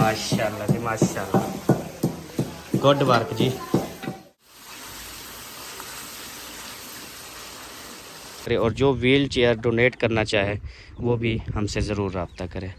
माशाल्लाह जी माशाल्लाह, good work जी। और जो व्हील चेयर डोनेट करना चाहे वो भी हमसे ज़रूर रब्ता करें।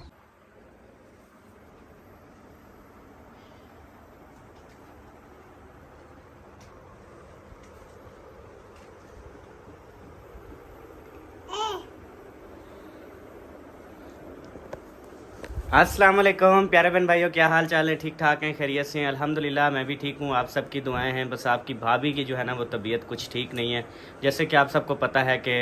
अस्सलाम वालेकुम प्यारे बहन भाइयों, क्या हाल चाल है? ठीक ठाक हैं, खैरियत से हैं? अल्हम्दुलिल्लाह मैं भी ठीक हूँ। आप सबकी दुआएं हैं। बस आपकी भाभी की जो है ना वो तबीयत कुछ ठीक नहीं है। जैसे कि आप सबको पता है कि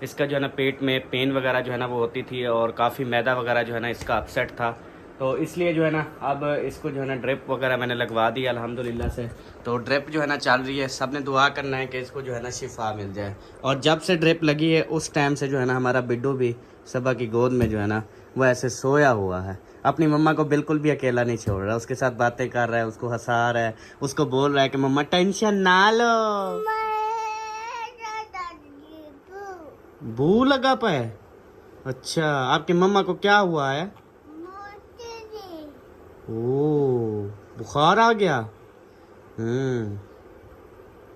इसका जो है ना पेट में पेन वगैरह जो है ना वो होती थी और काफ़ी मैदा वगैरह जो है ना इसका अपसेट था, तो इसलिए जो है ना अब इसको जो है ना ड्रिप वगैरह मैंने लगवा दी अल्हम्दुलिल्लाह से। तो ड्रिप जो है ना चल रही है। सब ने दुआ करना है कि इसको जो है ना शिफा मिल जाए। और जब से ड्रिप लगी है उस टाइम से जो है ना हमारा बिड्डू भी सबा की गोद में जो है ना वो ऐसे सोया हुआ है, अपनी मम्मा को बिल्कुल भी अकेला नहीं छोड़ रहा। उसके साथ बातें कर रहा है, उसको हंसा रहा है, उसको बोल रहा है कि मम्मा टेंशन ना लो। भू लगा पे? अच्छा, आपकी मम्मा को क्या हुआ है? ओ, बुखार आ गया।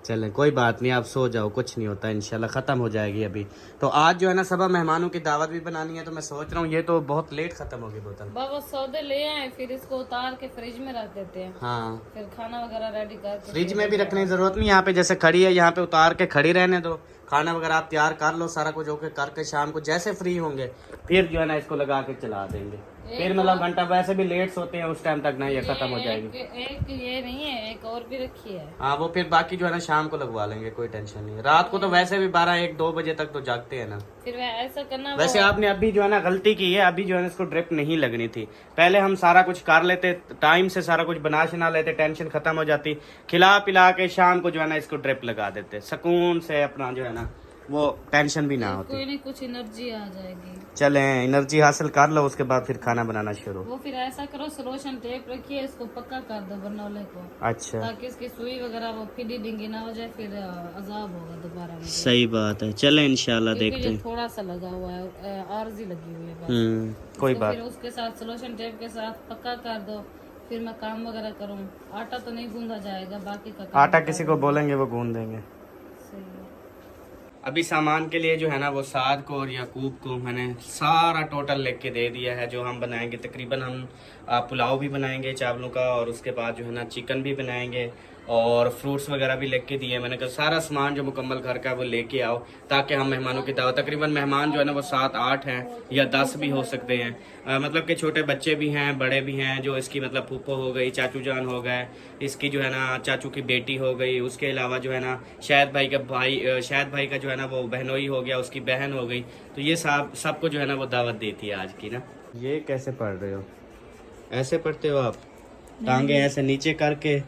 चलें कोई बात नहीं, आप सो जाओ, कुछ नहीं होता, इंशाल्लाह ख़त्म हो जाएगी अभी। तो आज जो है ना सब मेहमानों की दावत भी बनानी है, तो मैं सोच रहा हूँ ये तो बहुत लेट ख़त्म होगी बोतल। बाबा सौदे ले आए, फिर इसको उतार के फ्रिज में रख देते हैं। हाँ, फिर खाना वगैरह रेडी करके फ्रिज में भी रखने की ज़रूरत नहीं, यहाँ पे जैसे खड़ी है यहाँ पे उतार के खड़ी रहने दो। खाना वगैरह आप तैयार कर लो, सारा कुछ होके करके शाम को जैसे फ्री होंगे फिर जो है ना इसको लगा के चला देंगे। फिर मतलब घंटा, वैसे भी लेट सोते हैं उस टाइम तक ना ये खत्म हो जाएगी। एक ये नहीं है, एक और भी रखी है। हाँ, वो फिर बाकी जो है ना शाम को लगवा लेंगे, कोई टेंशन नहीं है। रात को तो वैसे भी 12-1-2 बजे तक तो जागते हैं ना। फिर ऐसा करना। वैसे आपने अभी जो है ना गलती की है, अभी जो है ना इसको ड्रिप नहीं लगनी थी। पहले हम सारा कुछ कर लेते, टाइम से सारा कुछ बना शना लेते, टेंशन खत्म हो जाती। खिला पिला के शाम को जो है ना इसको ड्रिप लगा देते, सुकून से अपना जो है ना वो टेंशन भी ना होती। कोई नहीं, कुछ एनर्जी आ जाएगी। चले एनर्जी हासिल कर लो, उसके बाद फिर खाना बनाना शुरू। वो फिर ऐसा करो, सलोशन टेप रखिए, इसको पक्का कर दो बरनौले को। अच्छा, ताकि इसकी सुई वगैरह वो फिडी डिंगी ना हो जाए, फिर अजाब होगा दोबारा में। सही बात है। चले इंशाल्लाह देखते हैं। थोड़ा सा लगा हुआ है, आर्जी लगी हुई है बस। कोई बात। फिर उसके साथ सलोशन टेप के साथ पक्का कर दो, फिर मैं काम वगैरह करूँ। आटा तो नहीं गूंदा जाएगा, बाकी का काम आटा किसी को बोलेंगे वो गूंद देंगे। सही है। अभी सामान के लिए जो है ना वो साद को और याकूब को मैंने सारा टोटल लेके के दे दिया है। जो हम बनाएंगे तकरीबन हम पुलाव भी बनाएंगे चावलों का, और उसके बाद जो है ना चिकन भी बनाएंगे और फ्रूट्स वगैरह भी लेके दिए। मैंने कहा सारा सामान जो मुकम्मल घर का वो लेके आओ, ताकि हम मेहमानों की दावत, तकरीबन मेहमान जो है ना वो 7-8 हैं या 10 भी हो सकते हैं। मतलब कि छोटे बच्चे भी हैं, बड़े भी हैं। जो इसकी मतलब फूफो हो गई, चाचू जान हो गए, इसकी जो है ना चाचू की बेटी हो गई, उसके अलावा जो है ना शायद भाई का जो है ना वो बहनोई हो गया, उसकी बहन हो गई। तो ये सबको जो है ना वो दावत देती है आज की ना। ये कैसे पढ़ रहे हो? ऐसे पढ़ते हो आप? टांगे ऐसे नीचे करके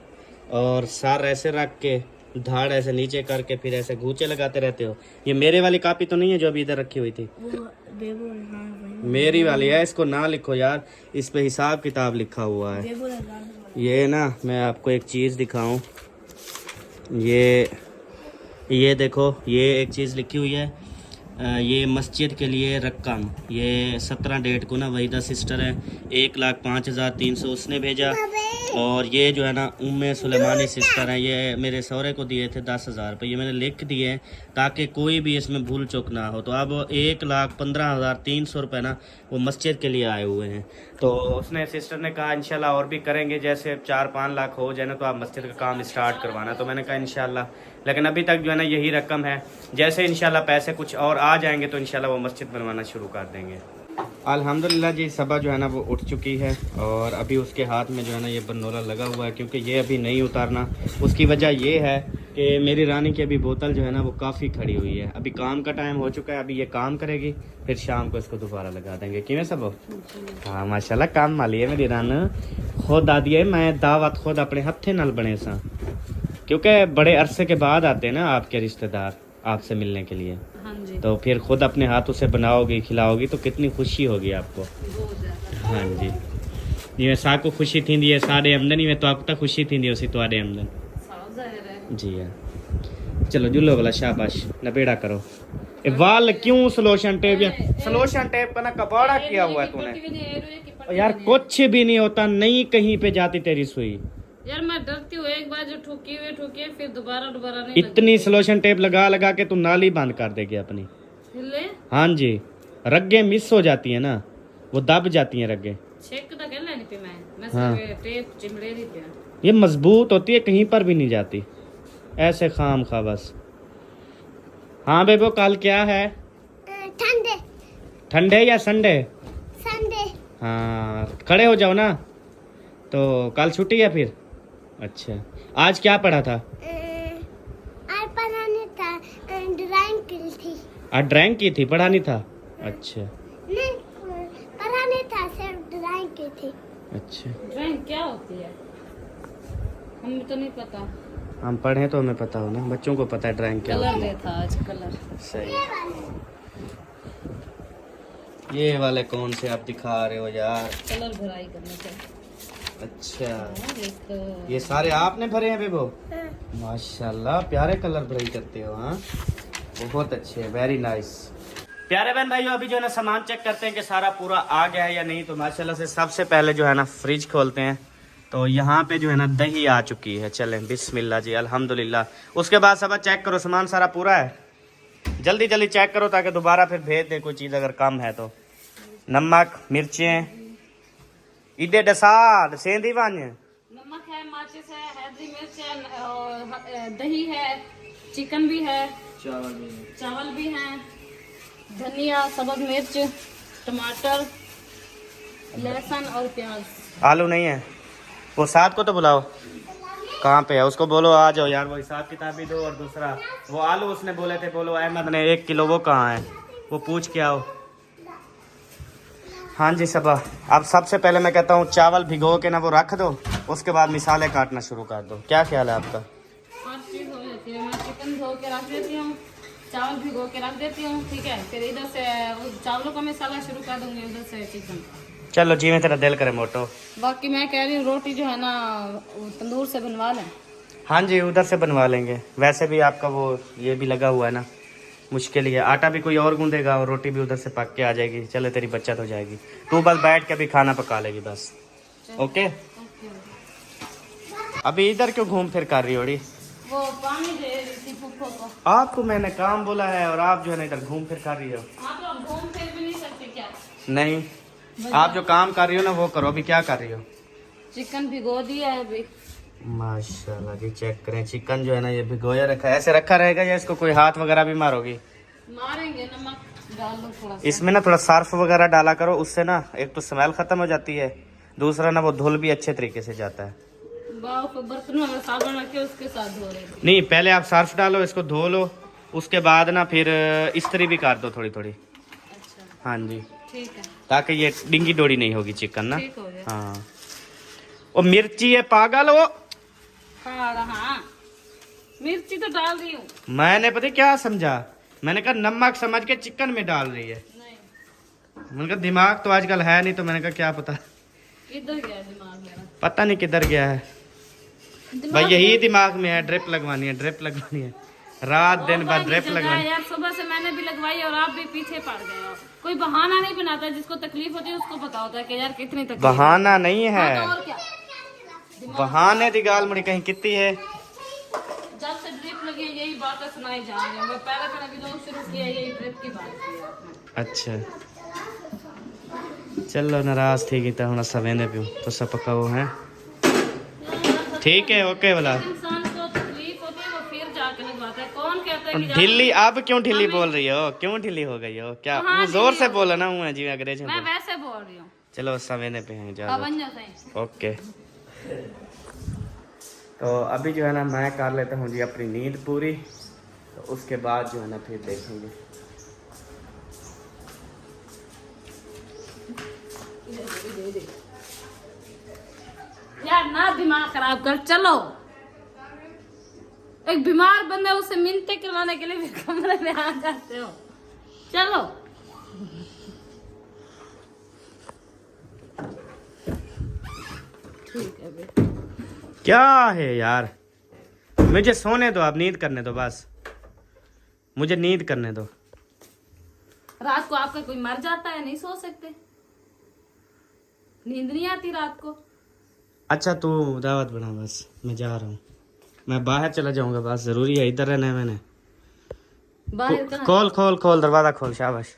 और सर ऐसे रख के, धाड़ ऐसे नीचे करके, फिर ऐसे घूंचे लगाते रहते हो। ये मेरे वाली कॉपी तो नहीं है जो अभी इधर रखी हुई थी? मेरी वाली है, इसको ना लिखो यार, इस पे हिसाब किताब लिखा हुआ है। ये ना मैं आपको एक चीज़ दिखाऊं, ये देखो, ये एक चीज़ लिखी हुई है। ये मस्जिद के लिए रकम, ये 17 डेट को ना वहीदा सिस्टर है, 1,05,300 उसने भेजा। और ये जो है ना उम्मे सुलेमानी सिस्टर है, ये मेरे सहुरे को दिए थे 10,000 रुपये। ये मैंने लिख दिए ताकि कोई भी इसमें भूल चूक ना हो। तो अब 1,15,300 रुपये ना वो मस्जिद के लिए आए हुए हैं। तो उसने सिस्टर ने कहा इंशाल्लाह और भी करेंगे, जैसे 4-5 लाख हो जाए ना तो आप मस्जिद का काम स्टार्ट करवाना। तो मैंने कहा इंशाल्लाह, लेकिन अभी तक जो है ना यही रकम है। जैसे इंशाल्लाह पैसे कुछ और आ जाएंगे तो इंशाल्लाह वो मस्जिद बनवाना शुरू कर देंगे। अल्हम्दुलिल्लाह जी, सबा जो है ना वो उठ चुकी है और अभी उसके हाथ में जो है ना ये बरनौला लगा हुआ है, क्योंकि ये अभी नहीं उतारना। उसकी वजह ये है कि मेरी रानी की अभी बोतल जो है ना वो काफ़ी खड़ी हुई है। अभी काम का टाइम हो चुका है, अभी ये काम करेगी, फिर शाम को इसको दोबारा लगा देंगे। किमें सब? हाँ माशाल्लाह, काम वाली है मेरी रान। खुद आदि है, मैं दावत खुद अपने हत्थे नाल बने सा, क्योंकि बड़े अरसे के बाद आते हैं ना आपके रिश्तेदार आपसे मिलने के लिए। हाँ जी। तो फिर खुद अपने हाथों से बनाओगी, खिलाओगी तो कितनी खुशी होगी आपको। हाँ जी, जिमें साको खुशी थी है साढ़े आमदनी में, तो आपको खुशी थी उसी तुम्हारे आमदन। जी हाँ, चलो जुलो भला, शाबाश, नबेड़ा करो। वाल क्यों सलोशन टेप या सलोशन टेप का ना कपड़ा किया हुआ है तूने यार, कुछ भी नहीं होता, नहीं कहीं पे जाती तेरी सुई यार। मैं डरती हूँ, एक बार जो ठुकी हुई फिर दोबारा नहीं इतनी सलोशन टेप लगा लगा के तू नाली बंद कर देगी अपनी। हिले हाँ जी, रग्गे मिस हो जाती है ना, वो दब जाती हैं रग्गे। चेक तो कर लेनी पे मैं हाँ। सिर्फ टेप चिमड़े दी पे। ये मजबूत होती है, कहीं पर भी नहीं जाती ऐसे खाम खा बस। हाँ बेबो, कल क्या है? ठंडे ठंडे या संडे? संडे। हाँ, खड़े हो जाओ ना। तो कल छुट्टी है फिर? अच्छा, आज क्या पढ़ा था? आज पढ़ाने था, ड्राइंग की थी। आज ड्राइंग की थी, पढ़ा नहीं था? अच्छा नहीं, पढ़ाने था, सिर्फ ड्राइंग की थी। अच्छा, ड्राइंग क्या होती है हमें तो नहीं पता। हम पढ़े तो हमें पता हो ना, बच्चों को पता है ड्राइंग क्या कलर होती ले था आज, कलर। सही। ये वाले कौन से आप दिखा रहे हो यार? कलर भराई करने से। अच्छा, ये सारे आपने भरे हैं बेबो? माशाल्लाह, प्यारे कलर भराई करते हो। हाँ, बहुत अच्छे, वेरी नाइस। प्यारे बहन भाइयों, अभी जो है ना सामान चेक करते हैं कि सारा पूरा आ गया है या नहीं। तो माशाल्लाह से सबसे पहले जो है ना फ्रिज खोलते हैं, तो यहाँ पे जो है ना दही आ चुकी है। चलें, बिस्मिल्लाह जी, अल्हम्दुलिल्लाह। उसके बाद सब चेक करो, सामान सारा पूरा है। जल्दी जल्दी चेक करो ताकि दोबारा फिर भेज दे कोई चीज़ अगर कम है तो। नमक, मिर्चें, इडे डसार सेंधी वान, नमक है, माचिस है, हल्दी मिर्च है, और दही है, चिकन भी है, चावल भी है, धनिया, सब्ज मिर्च, टमाटर, लहसुन और प्याज। आलू नहीं है? वो साथ को तो बुलाओ, कहाँ पे है उसको बोलो आ जाओ यार। वो हिसाब किताब भी दो, और दूसरा वो आलू उसने बोले थे, बोलो अहमद ने 1 किलो, वो कहाँ है वो पूछ के आओ। हाँ जी सबा, अब सबसे पहले मैं कहता हूँ चावल भिगो के ना वो रख दो, उसके बाद मिसाले काटना शुरू कर दो। क्या ख्याल है आपका? हर चीज़ हो जाती है। मैं चिकन धो के रख देती हूँ, चावल भिगो के रख देती हूँ, ठीक है। फिर इधर से उस चावलों का मसाला शुरू कर दूंगी, उधर से चिकन। चलो जी, में तेरा दिल करे मोटो। बाकी मैं कह रही हूँ रोटी जो है ना वो तंदूर से बनवा लें। हाँ जी, उधर से बनवा लेंगे। वैसे भी आपका वो ये भी लगा हुआ है ना, मुश्किल ही है। आटा भी कोई और गूंदेगा और रोटी भी उधर से पक के आ जाएगी। चलो, तेरी बचत हो जाएगी। तू बस बैठ के भी खाना पका लेगी बस। ओके, अभी इधर क्यों घूम फिर कर रही हो? वो पानी दे रही थी फूफो को। आपको मैंने काम बोला है और आप जो है ना इधर घूम फिर कर रही हो। आप लोग घूम फिर भी नहीं सकते क्या? नहीं, आप जो काम कर रही हो ना वो करो। अभी क्या कर रही हो? चिकन भिगो दिया है अभी। माशाल्लाह जी, चेक करें। चिकन जो है ना ये भिगोया रखा है। ऐसे रखा रहेगा या इसको कोई हाथ वगैरह भी मारोगी? मारेंगे, नमक डाल लो थोड़ा सा। इसमें ना थोड़ा सर्फ वगैरह डाला करो, उससे ना एक तो स्मेल खत्म हो जाती है, दूसरा ना वो धुल भी अच्छे तरीके से जाता है। बर्तनों में साबुन रख के उसके साथ धो रहे। नहीं, पहले आप सर्फ डालो, इसको धो लो, उसके बाद ना फिर इस्त्री भी कर दो थोड़ी थोड़ी। अच्छा, हाँ जी, ठीक है, ताकि ये डिंगी डोरी नहीं होगी चिकन ना। ठीक हो गया। हाँ, वो मिर्ची है पागल वो। हाँ, मिर्ची तो डाल दी हूँ। मैंने पता क्या समझा, मैंने कहा नमक समझ के चिकन में डाल रही है। नहीं, मैंने कहा दिमाग तो आजकल है नहीं, तो मैंने कहा क्या पता। किधर गया दिमाग मेरा? पता नहीं किधर गया है भाई, यही दिमाग में है। ड्रिप लगवानी है, ड्रिप लगवानी है, रात दिन भर ड्रिप लगवानी। यार सुबह से मैंने भी लगवाई और आप भी पीछे पड़ गए हो। कोई बहाना नहीं बनाता, जिसको तकलीफ होती है उसको पता होता है कि यार कितनी तकलीफ। बहाना नहीं है, हाँ, तो और क्या? बहाने दी गाल मुड़ी कहीं कितनी है। जब से ड्रिप लगी है, यही बातें सुनाई जा रही है। मैं पहले तो अभी लोग शुरू किया यही ड्रिप की बात की आपने। अच्छा, चलो नाराज थी तो हम सवेंदे पियो तो सब पकाओ है। ठीक है, ओके वाला। इंसान को तकलीफ होती है वो फिर जाके लगवाता है। कौन कहता है कि ढीली अब क्यों ढीली बोल रही हो? क्यों ढीली हो गई हो? क्या हाँ, वो जोर से बोला ना हूँ जी अंग्रेजी मैं में। वैसे बोल रही हूँ। चलो सवेंदे पे हैं, अब जाओ। बन जाता है। ओके, तो अभी जो है ना मैं कर लेता हूँ जी अपनी नींद पूरी, तो उसके बाद जो है ना फिर देखेंगे। यार ना दिमाग खराब कर। चलो, एक बीमार बंदा उसे मिन्नतें करवाने के लिए भी कमरे में आ जाते हो। चलो, ठीक है बे। क्या है यार, मुझे सोने दो, आप नींद करने दो बस, मुझे नींद करने दो। रात को आपका कोई मर जाता है, नहीं सो सकते, नींद नहीं आती रात को। अच्छा तू दावत बना, बस मैं जा रहा हूँ, मैं बाहर चला जाऊंगा, बस जरूरी है, इधर रहना है मैंने। बाहर कहाँ? खोल खोल खोल दरवाजा खोल, शाबाश।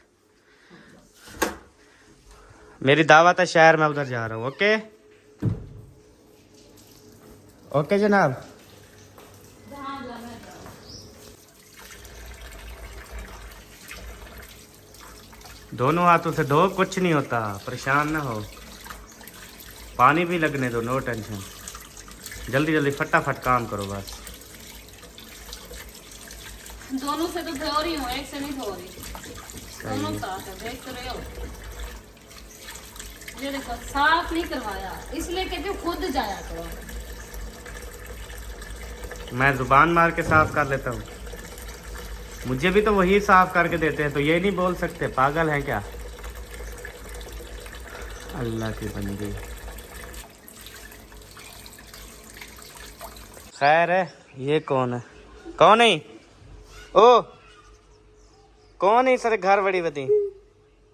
मेरी दावत है शहर में, उधर जा रहा हूँ। ओके ओके जनाब। जहाँ जाना है। दोनों हाथों से धो, कुछ नहीं होता, परेशान ना हो। पानी भी लगने दो, नो टेंशन। जल्दी जल्दी फटाफट काम करो बस। दोनों से तो धो रही हूँ, एक से नहीं धो रही, दोनों साथ है, देख तो रहे हो। ये देखो साफ नहीं करवाया, इसलिए कहते हो खुद जाया करो। मैं जुबान मार के साफ कर लेता हूँ, मुझे भी तो वही साफ करके देते हैं, तो ये नहीं बोल सकते, पागल है क्या? अल्लाह की बंदी। खैर है, ये कौन है? कौन है? ओ कौन है? सर घर बड़ी बती।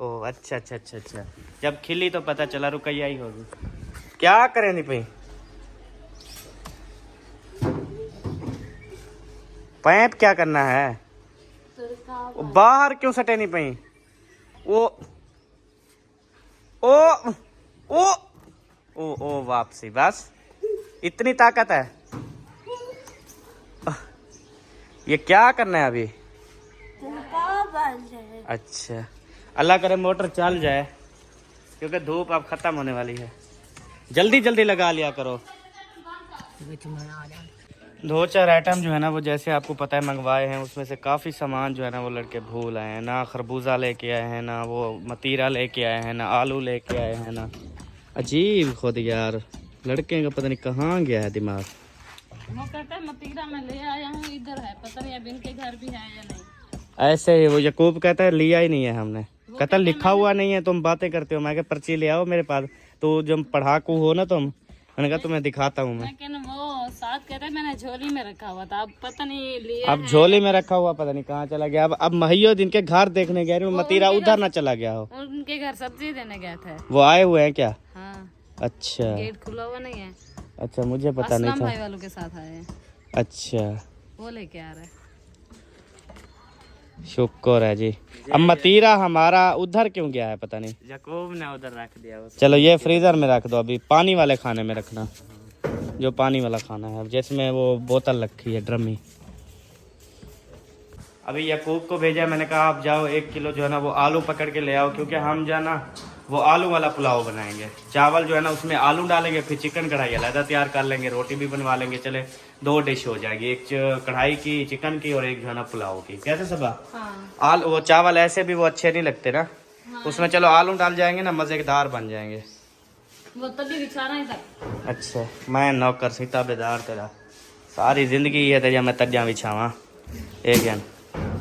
ओ अच्छा अच्छा अच्छा अच्छा, जब खिली तो पता चला रुकैया ही होगी। क्या करें नहीं पई? पैप क्या करना है? बाहर क्यों सटे नहीं पई? ओ ओ ओ ओ वापसी, बस इतनी ताकत है? ये क्या करना है अभी? अच्छा, अल्लाह करे मोटर चल जाए, क्योंकि धूप अब खत्म होने वाली है। जल्दी जल्दी लगा लिया करो। 2-4 आइटम जो है ना, वो जैसे आपको पता है मंगवाए हैं, उसमें से काफ़ी सामान जो है ना वो लड़के भूल आए हैं। ना खरबूजा लेके आए हैं, ना वो मतीरा लेके आए हैं, ना आलू लेके आए हैं, ना। अजीब खुद यार, लड़के का पता नहीं कहाँ गया है दिमाग। वो कहता है मतीरा में ले आया हूँ, इधर है, पता नहीं अब इनके घर भी है या नहीं। ऐसे ही वो यकूब कहता है लिया ही नहीं है हमने, कहता लिखा हुआ नहीं है, तुम बातें करते हो। मैं क्या पर्ची ले आओ मेरे पास, तो जब पढ़ाकू हो ना तुम, मैंने कहा तुम्हें दिखाता हूँ मैं। लेकिन वो साथ कहता है मैंने झोली में रखा हुआ था, अब पता नहीं लिया अब झोली में रखा हुआ पता नहीं कहाँ चला गया। अब महियो दिन के घर देखने गए, मतीरा उधर ना चला गया हो। उनके घर सब्जी देने गए थे, वो आए हुए हैं क्या? हाँ। अच्छा गेट खुला हुआ नहीं है। अच्छा, मुझे पता नहीं असलम भाई था। वालों के साथ आए हैं। अच्छा, वो लेके आ रहे हैं। शुक्र है जी। अब मतीरा हमारा उधर क्यों गया है पता नहीं, यकूब ने उधर रख दिया। चलो ये फ्रीजर में रख दो, अभी पानी वाले खाने में रखना, जो पानी वाला खाना है, जिसमें वो बोतल रखी है ड्रमी। अभी यकूब को भेजा, मैंने कहा आप जाओ 1 किलो जो है ना वो आलू पकड़ के ले आओ, क्योंकि हम जो है ना वो आलू वाला पुलाव बनाएंगे। चावल जो है ना उसमें आलू डालेंगे, फिर चिकन कढ़ाई अलग तैयार कर लेंगे, रोटी भी बनवा लेंगे। चले 2 डिश हो जाएगी, एक कढ़ाई की चिकन की और एक जो है ना पुलाव की। कैसे सबा? हाँ। वो चावल ऐसे भी वो अच्छे नहीं लगते ना। हाँ। उसमें चलो आलू डाल जाएंगे ना, मजेदार बन जाएंगे। वो तभी बिछाना ही था। अच्छा, मैं नौकर सी ताबेदार तेरा, सारी जिंदगी है तेरा मैं तड्डा बिछावा। एक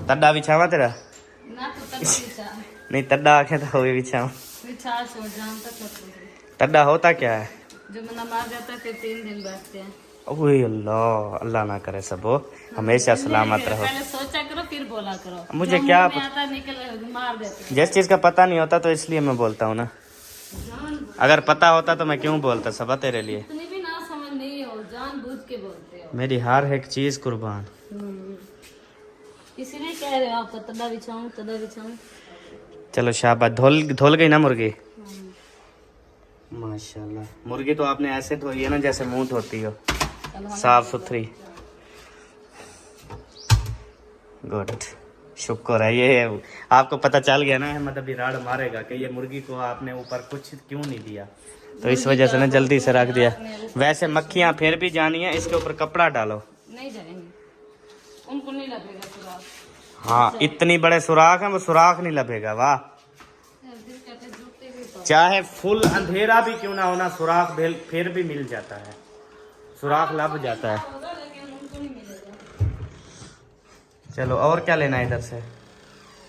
तड्डा बिछावा तेरा ना, तो तभी बिछा नहीं, तड्डा आखे तो वो बिछावा। बिछा छोड़ जान तक। तड्डा होता क्या है? जो बंदा मार जाता है फिर 3 दिन बैठते हैं। ओए अल्लाह, अल्लाह ना करे सब हो, हमेशा सलामत रहो। पहले सोचा करो फिर बोला करो। मुझे क्या आता निकल मार देते हैं। जिस चीज का पता नहीं होता तो इसलिए मैं बोलता हूँ ना, अगर पता होता तो मैं क्यों बोलता सबा तेरे लिए। इतनी भी ना समझ नहीं हो, जानबूझ के बोलते हो। मेरी हर एक चीज कुर्बान। इसीलिए कह रहे हो आपका तदा बिछाऊं, तदा बिछाऊं। चलो शाबाश, धोल गई ना मुर्गी? माशाल्लाह, मुर्गी तो आपने ऐसे धोई है ना जैसे मुंह धोती हो, साफ सुथरी। गुड, शुक्र है। ये आपको पता चल गया ना, अहमद अभी राड़ मारेगा कि ये मुर्गी को आपने ऊपर कुछ क्यों नहीं दिया, तो इस वजह से ना जल्दी से रख दिया। वैसे मक्खियां फिर भी जानी है, इसके ऊपर कपड़ा डालो। नहीं जाएंगे, उनको नहीं लगेगा सुराख। हाँ, इतनी बड़े सुराख है, वो सुराख नहीं लभेगा। वाह, चाहे फुल अंधेरा भी क्यों ना होना, सुराख फिर भी मिल जाता है, सुराख लब जाता है। चलो और क्या लेना है इधर से?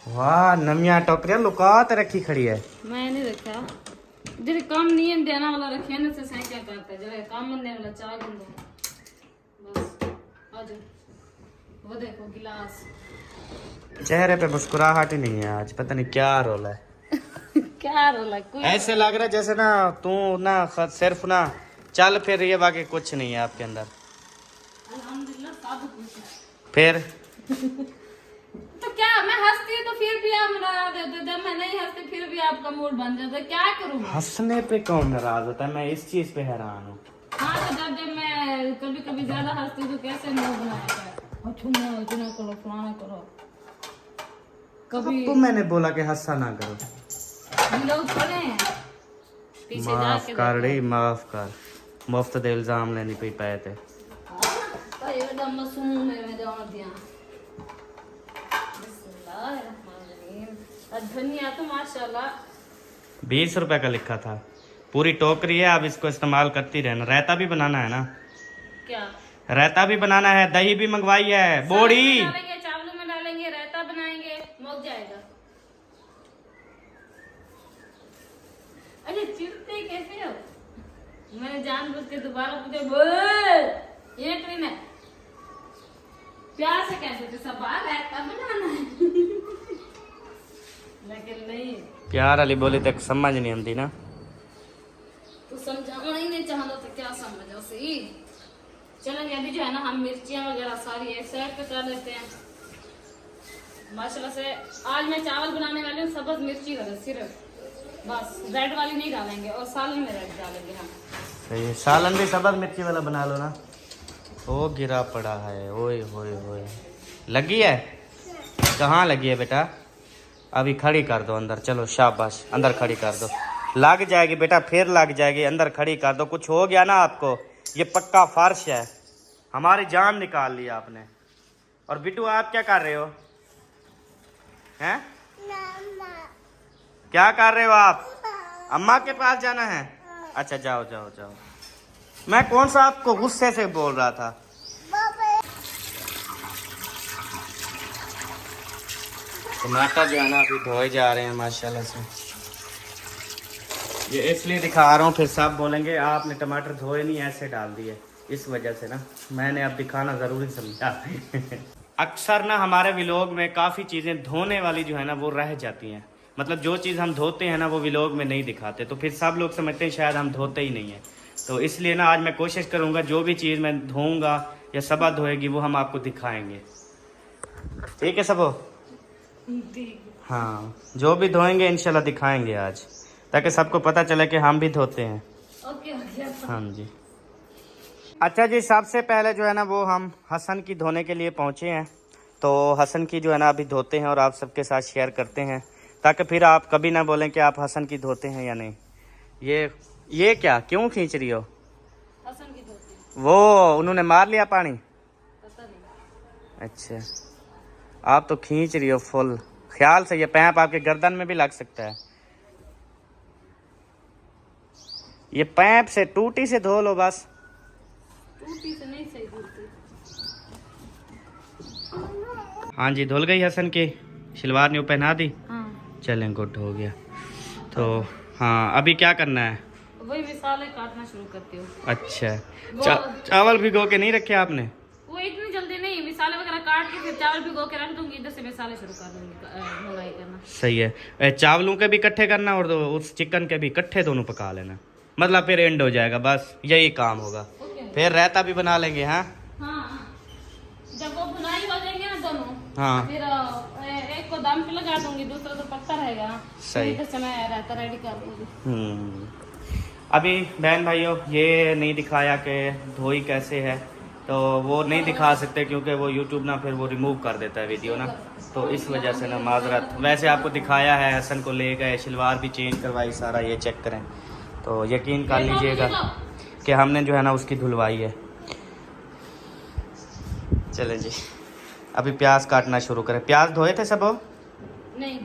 वाह, नमिया टोकरिया लुकात रखी खड़ी है। मैं नहीं रखा, जरे काम नियम देना वाला रखे ना, से सही क्या करता है, जरे काम बनने वाला चाय बन दो बस। आ जाओ, वो देखो गिलास, चेहरे पे मुस्कुराहट ही नहीं है आज, पता नहीं क्या रोल है। क्या रोला कोई ऐसे लग रहा है जैसे ना तू ना सिर्फ ना चल फिर ये बाकी कुछ नहीं है आपके अंदर। अल्हम्दुलिल्लाह सब कुछ है। फिर तो क्या मैं हंसती हूँ तो फिर भी आप नाराज होते हो, जब मैं नहीं हंसती फिर भी आपका मूड बन जाता है, क्या करूँ मैं? हंसने पे कौन नाराज होता है, मैं इस चीज पे हैरान हूँ। हाँ तो जब मैं कभी कभी ज्यादा हंसती हूँ तो कैसे मूड बनाया है, चुना करो फलाना करो। कभी तो मैंने बोला कि हंसा ना करो। हम लोग थोड़े हैं पीछे माफ जाके कर रही, माफ कर, मुफ्त दे इल्जाम लेनी पे पाए थे। तो ये एकदम मासूम है मैं जान दिया। बिस्मिल्लाहिर्रहमानिर्रहीम। और धनिया तो माशाल्लाह 20 रुपए का लिखा था, पूरी टोकरी है, अब इसको इस्तेमाल करती रहना। रायता भी बनाना है ना, क्या रायता भी बनाना है, दही भी मंगवाई है, बोड़ी डालेंगे, चावलों में डालेंगे, रायता बनाएंगे, मुक जाएगा। अरे चिढ़ते कैसे हो? मैंने जानबूझ के दोबारा पूछे, बोल ये ट्रेन है प्यार से कहते थे सब बात है तब बनाना है लेकिन नहीं प्यार वाली बोली तक समझ नहीं आती ना। तो समझाना ही नहीं चाहता तो क्या समझो सही। चलेंगे अभी जो है ना हम मिर्चियाँ वगैरह सारी एक साइड पे कर लेते हैं। माशाल्लाह से आज मैं चावल बनाने वाली हूँ सब्ज मिर्ची वाले सिर्फ, बस रेड वाली नहीं डालेंगे और सालन में रेड डालेंगे हम। सही है, सालन भी सब्ज मिर्ची वाला बना लो ना। ओ गिरा पड़ा है, ओए होए होए, लगी है? कहाँ लगी है बेटा? अभी खड़ी कर दो अंदर, चलो शाबाश, अंदर खड़ी कर दो। लग जाएगी बेटा, फिर लग जाएगी, अंदर खड़ी कर दो। कुछ हो गया ना आपको, ये पक्का फर्श है, हमारी जान निकाल ली आपने। और बिट्टू आप क्या कर रहे हो? हैं? क्या कर रहे हो आप? अम्मा के पास जाना है? अच्छा जाओ जाओ जाओ। मैं कौन सा आपको गुस्से से बोल रहा था। टमाटर जो है ना अभी धोए जा रहे हैं माशाल्लाह से। ये इसलिए दिखा रहा हूँ, फिर सब बोलेंगे आपने टमाटर धोए नहीं ऐसे डाल दिए, इस वजह से ना मैंने अब दिखाना ज़रूरी समझा। अक्सर ना हमारे व्लॉग में काफ़ी चीज़ें धोने वाली जो है ना वो रह जाती हैं, मतलब जो चीज़ हम धोते हैं ना वो व्लॉग में नहीं दिखाते, तो फिर सब लोग समझते हैं शायद हम धोते ही नहीं हैं। तो इसलिए ना आज मैं कोशिश करूँगा जो भी चीज़ मैं धोऊँगा या सबा धोएगी वो हम आपको दिखाएंगे। ठीक है सबो? हाँ, जो भी धोएंगे इंशाल्लाह दिखाएंगे आज, ताकि सबको पता चले कि हम भी धोते हैं। ओके हाँ जी। अच्छा जी, सबसे पहले जो है ना वो हम हसन की धोने के लिए पहुँचे हैं, तो हसन की जो है ना अभी धोते हैं और आप सबके साथ शेयर करते हैं, ताकि फिर आप कभी ना बोलें कि आप हसन की धोते हैं या नहीं। ये क्या क्यों खींच रही हो? हसन की धोती वो उन्होंने मार लिया पानी? पता नहीं। अच्छा, आप तो खींच रही हो फुल ख्याल से, ये पैप आपके गर्दन में भी लग सकता है। ये पैप से टूटी से धो लो बस। टूटी से नहीं सही धोती। हाँ जी, धुल गई हसन की, शलवार न्यू पहना दी। हाँ चलें, गुड हो गया। तो हाँ, अभी क्या करना है? वही मिसाले काटना शुरू करती हूँ। अच्छा, चावल भिगो के नहीं रखे आपने? वो इतनी जल्दी नहीं, मिसाले वगैरह काट के फिर चावल भिगो के रख दूंगी, इधर से मिसाले शुरू कर दूंगी भुनाई करना। सही है, चावलों के भी इकट्ठे करना और उस चिकन के भी इकट्ठे दोनों पका लेना, मतलब फिर एंड हो जाएगा, बस यही काम होगा। फिर रायता भी बना लेंगे। हाँ हाँ, जब वो भुनाई हो जाएंगे ना दोनों, हाँ, फिर एक को दम पे लगा दूंगी, दूसरा तो पकता रहेगा। सही। इधर से मैं रायता रेडी कर दूंगी। अभी बहन भाइयों ये नहीं दिखाया कि धोई कैसे है, तो वो नहीं दिखा सकते क्योंकि वो यूट्यूब ना फिर वो रिमूव कर देता है वीडियो ना, तो इस वजह से ना माजरत। वैसे आपको दिखाया है, हसन को ले गए, शलवार भी चेंज करवाई, सारा ये चेक करें तो यकीन कर लीजिएगा कि हमने जो है ना उसकी धुलवाई है। चलें जी, अभी प्याज काटना शुरू करें। प्याज धोए थे सब? नहीं,